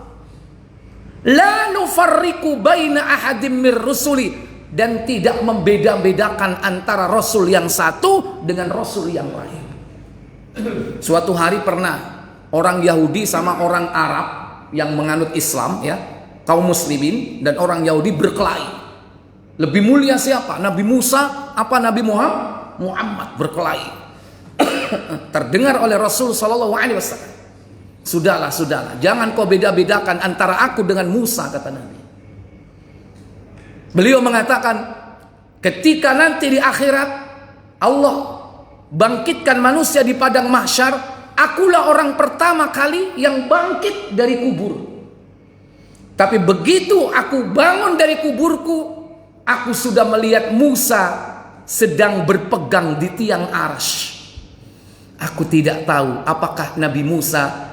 La nufarriqu baina ahadim mir rusuli, dan tidak membeda-bedakan antara Rasul yang satu dengan Rasul yang lain. Suatu hari pernah orang Yahudi sama orang Arab yang menganut Islam, ya, kaum muslimin dan orang Yahudi berkelahi. Lebih mulia siapa? Nabi Musa apa Nabi Muhammad? Berkelahi. Terdengar oleh Rasul sallallahu alaihi wasallam. Sudahlah, jangan kau beda-bedakan antara aku dengan Musa, kata Nabi. Beliau mengatakan, ketika nanti di akhirat Allah bangkitkan manusia di padang mahsyar, akulah orang pertama kali yang bangkit dari kubur. Tapi begitu aku bangun dari kuburku, aku sudah melihat Musa sedang berpegang di tiang arsy. Aku tidak tahu apakah Nabi Musa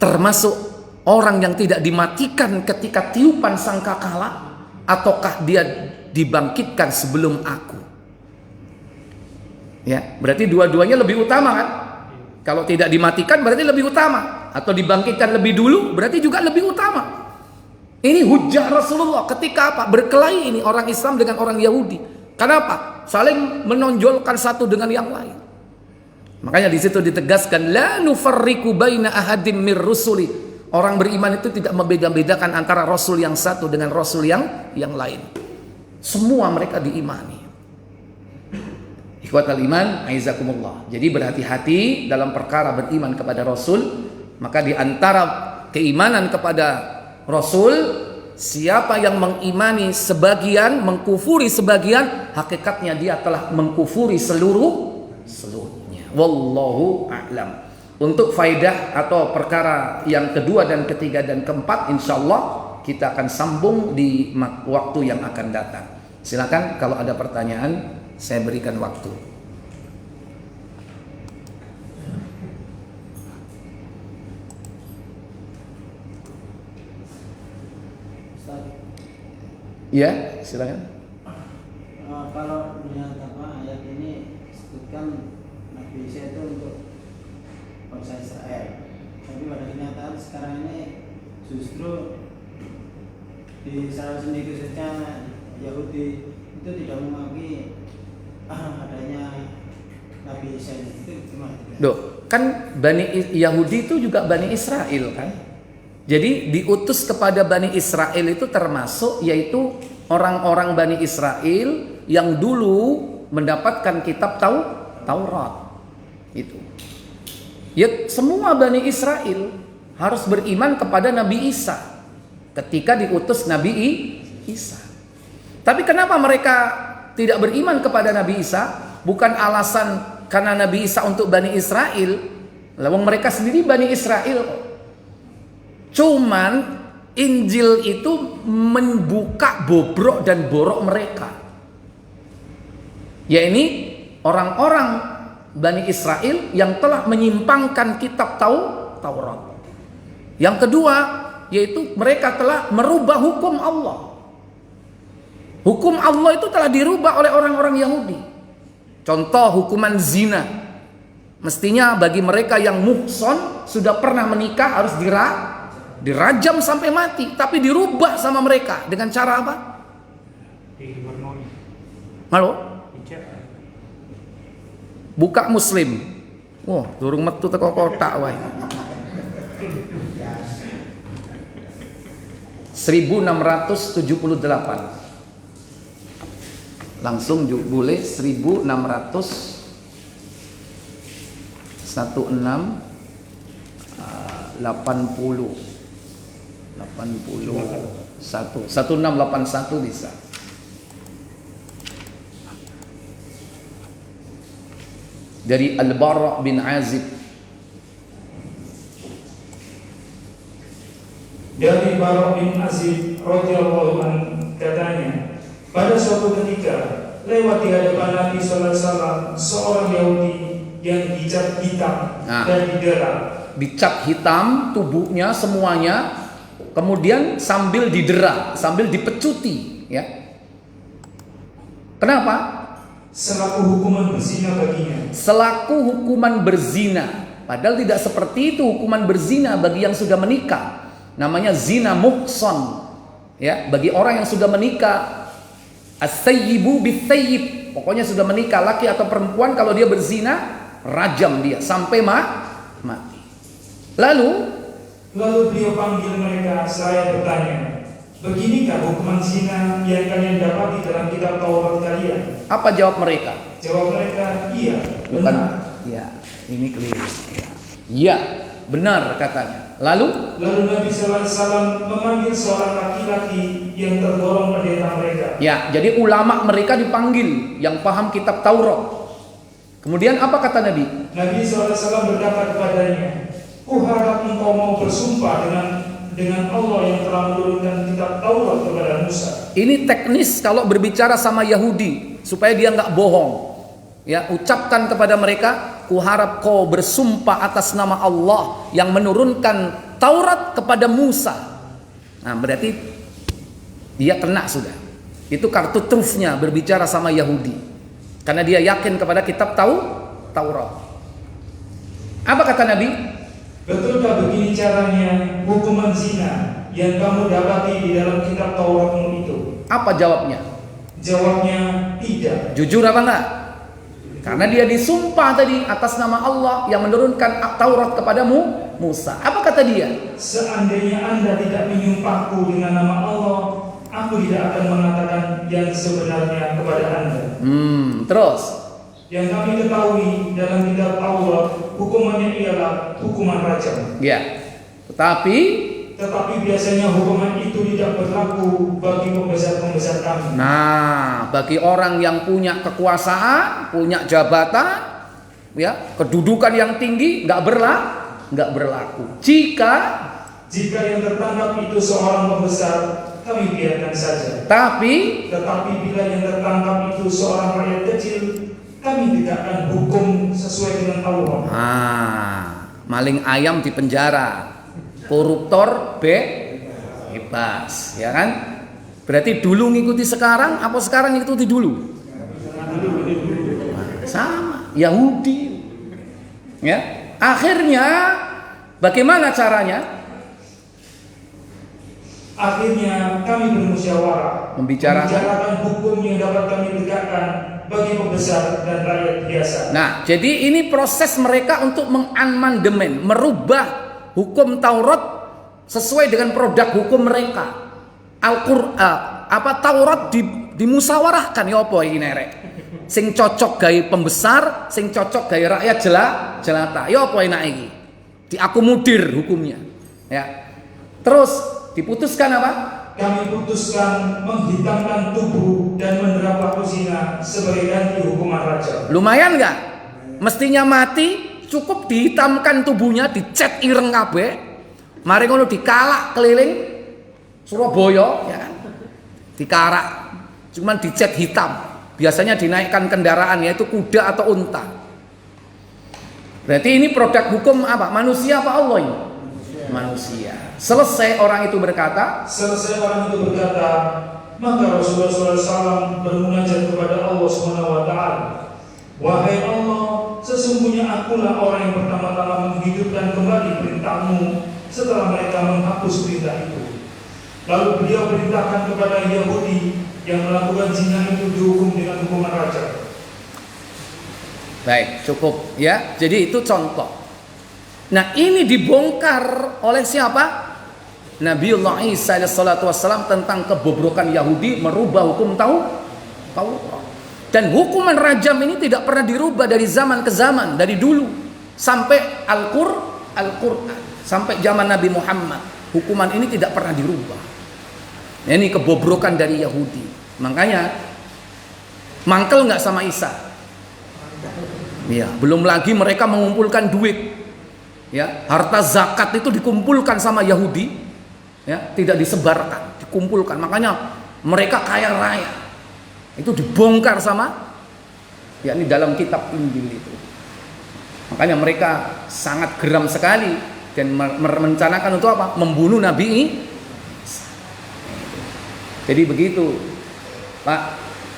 termasuk orang yang tidak dimatikan ketika tiupan sangkakala, ataukah dia dibangkitkan sebelum aku. Ya, berarti dua-duanya lebih utama kan? Kalau tidak dimatikan berarti lebih utama, atau dibangkitkan lebih dulu berarti juga lebih utama. Ini hujjah Rasulullah ketika apa? Berkelahi ini orang Islam dengan orang Yahudi. Kenapa? Saling menonjolkan satu dengan yang lain. Makanya di situ ditegaskan, la nufarriqu baina ahadim mir rusuli. Orang beriman itu tidak membeda-bedakan antara Rasul yang satu dengan Rasul yang lain. Semua mereka diimani. Ikhwatal iman, aizakumullah. Jadi berhati-hati dalam perkara beriman kepada Rasul. Maka di antara keimanan kepada Rasul, siapa yang mengimani sebagian, mengkufuri sebagian, hakikatnya dia telah mengkufuri seluruhnya. Wallahu a'lam. Untuk faidah atau perkara yang kedua dan ketiga dan keempat, insyaallah kita akan sambung di waktu yang akan datang. Silakan kalau ada pertanyaan, saya berikan waktu. Ya, silakan. Kalau melihat ayat ini sebutkan Nabi Isa itu untuk bangsa Israel, tapi pada kenyataan sekarang ini justru di Israel sendiri, khususnya Yahudi, itu tidak mengakui adanya Nabi Isa itu gimana? Duh, kan Bani Yahudi itu juga Bani Israel kan? Jadi diutus kepada Bani Israel itu termasuk yaitu orang-orang Bani Israel yang dulu mendapatkan kitab Taurat. Itu. Ya, semua Bani Israel harus beriman kepada Nabi Isa ketika diutus Nabi Isa. Tapi kenapa mereka tidak beriman kepada Nabi Isa? Bukan alasan karena Nabi Isa untuk Bani Israel. Lawang mereka sendiri Bani Israel. Cuman Injil itu membuka bobrok dan borok mereka. Ya, ini orang-orang Bani Israel yang telah menyimpangkan kitab Taurat. Yang kedua, yaitu mereka telah merubah hukum Allah. Hukum Allah itu telah dirubah oleh orang-orang Yahudi. Contoh hukuman zina. Mestinya bagi mereka yang muhson, sudah pernah menikah, harus dirajam sampai mati. Tapi dirubah sama mereka dengan cara apa? Halo? Buka Muslim. Wah, durung metu teko kotak wae. 1678. Langsung boleh 1616 1681 bisa. Dari Al-Bara' bin Azib. Dari Bara' bin Azib radhiyallahu anhu katanya, pada suatu ketika lewat di hadapan Nabi sallallahu alaihi wasallam seorang Yahudi yang dicat hitam dan didera. Dicat hitam tubuhnya semuanya, kemudian sambil didera, sambil dipecuti, ya. Kenapa? Selaku hukuman berzina baginya. Selaku hukuman berzina. Padahal tidak seperti itu hukuman berzina bagi yang sudah menikah. Namanya zina muhsan. Ya, bagi orang yang sudah menikah, as-sayyibu bis-sayyib. Pokoknya sudah menikah, laki atau perempuan, kalau dia berzina, rajam dia sampai mati. Lalu beliau panggil mereka, saya bertanya, beginikah hukuman zina yang kalian dapati dalam kitab Taurat kalian? apa jawab mereka? Jawab mereka, iya, Bukan, benar. ya, ini keliru. Ya, benar katanya. Lalu Nabi SAW memanggil seorang laki-laki yang tergolong pendeta mereka. ya, jadi ulama mereka dipanggil yang paham kitab Taurat. Kemudian apa kata Nabi? Nabi SAW berkata kepadanya, kuharap engkau mau bersumpah dengan Allah yang telah menurunkan kitab Taurat kepada Musa. Ini teknis kalau berbicara sama Yahudi supaya dia nggak bohong. Ya, ucapkan kepada mereka, kuharap kau bersumpah atas nama Allah yang menurunkan Taurat kepada Musa. Nah, berarti dia kena sudah. Itu kartu trufnya berbicara sama Yahudi. Karena dia yakin kepada kitab Taurat. Apa kata Nabi? Betulkah begini caranya hukuman zina yang kamu dapati di dalam kitab Tauratmu itu? Apa jawabnya? Jawabnya tidak. Jujur apa enggak? Karena dia disumpah tadi atas nama Allah yang menurunkan Taurat kepadamu Musa. Apa kata dia? Seandainya Anda tidak menyumpahku dengan nama Allah, aku tidak akan mengatakan yang sebenarnya kepada Anda. Terus Yang kami ketahui dalam kitab Taurat, hukumannya ialah hukuman rajam. ya. Tetapi biasanya hukuman itu tidak berlaku bagi pembesar-pembesar kami. nah, bagi orang yang punya kekuasaan, punya jabatan, ya, kedudukan yang tinggi nggak berlaku. Jika yang tertangkap itu seorang pembesar, kami biarkan saja. Tetapi bila yang tertangkap itu seorang rakyat kecil, kami tidak akan hukum sesuai dengan Taurat. maling ayam di penjara, koruptor bebas, ya kan? Berarti dulu ngikuti sekarang, apa sekarang ngikuti dulu? Sama, Yahudi. Ya, akhirnya bagaimana caranya? Akhirnya kami bermusyawarah, membicarakan hukum yang dapat kami tegakkan bagi pembesar dan rakyat biasa. Nah, jadi ini proses mereka untuk mengamandemen, merubah hukum Taurat sesuai dengan produk hukum mereka. Al-Qur'an, Taurat dimusyawarahkan ya apa iki nerek. Sing cocok gawe pembesar, sing cocok gawe rakyat jelata. Ya apa enak iki? Diakomodir hukumnya. Ya. Terus diputuskan apa? Kami putuskan menghitamkan tubuh dan mendera pelaku zina sebagai ganti hukuman rajam. Lumayan nggak? Mestinya mati, cukup dihitamkan tubuhnya, dicet ireng kabeh. Mari ngono dikalak keliling Surabaya, ya kan? Dikarak, cuman dicet hitam. Biasanya dinaikkan kendaraan, yaitu kuda atau unta. Berarti ini produk hukum apa? Manusia apa Allah ini? Manusia. Selesai orang itu berkata, maka Rasulullah SAW bermunajat kepada Allah SWT. Wahai Allah, sesungguhnya akulah orang yang pertama-tama menghidupkan kembali perintahmu setelah mereka menghapus perintah itu. Lalu beliau perintahkan kepada Yahudi yang melakukan zina itu dihukum dengan hukuman rajam. Baik, cukup ya. Jadi itu contoh. Nah, ini dibongkar oleh siapa? Nabiullah Isa alaihissalatu wassalam tentang kebobrokan Yahudi merubah hukum Taurat. Dan hukuman rajam ini tidak pernah dirubah dari zaman ke zaman, dari dulu sampai Al-Qur'an. sampai zaman Nabi Muhammad. Hukuman ini tidak pernah dirubah. Ini kebobrokan dari Yahudi. Makanya mangkel nggak sama Isa. Ya, belum lagi mereka mengumpulkan duit. Ya, harta zakat itu dikumpulkan sama Yahudi. Ya, tidak disebarkan, dikumpulkan. Makanya mereka kaya raya. Itu dibongkar sama, yakni dalam kitab Injil itu. Makanya mereka sangat geram sekali dan merencanakan untuk apa? Membunuh Nabi Isa. Jadi begitu, Pak,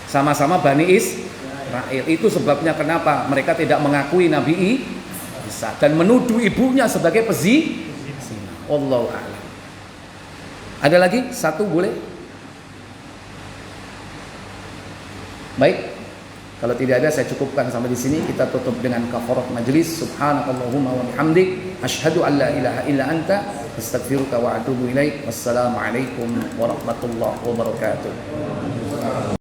sama-sama Bani Israel. Itu sebabnya kenapa mereka tidak mengakui Nabi Isa dan menuduh ibunya sebagai pezina. Wallahu a'lam. Ada lagi? Satu boleh? Baik, kalau tidak ada saya cukupkan sampai di sini. Kita tutup dengan kafarat majlis. Subhanakallahumma wa bihamdik, asyhadu an la ilaha illa anta, astaghfiruka wa atubu ilaik. Wassalamualaikum warahmatullahi wabarakatuh.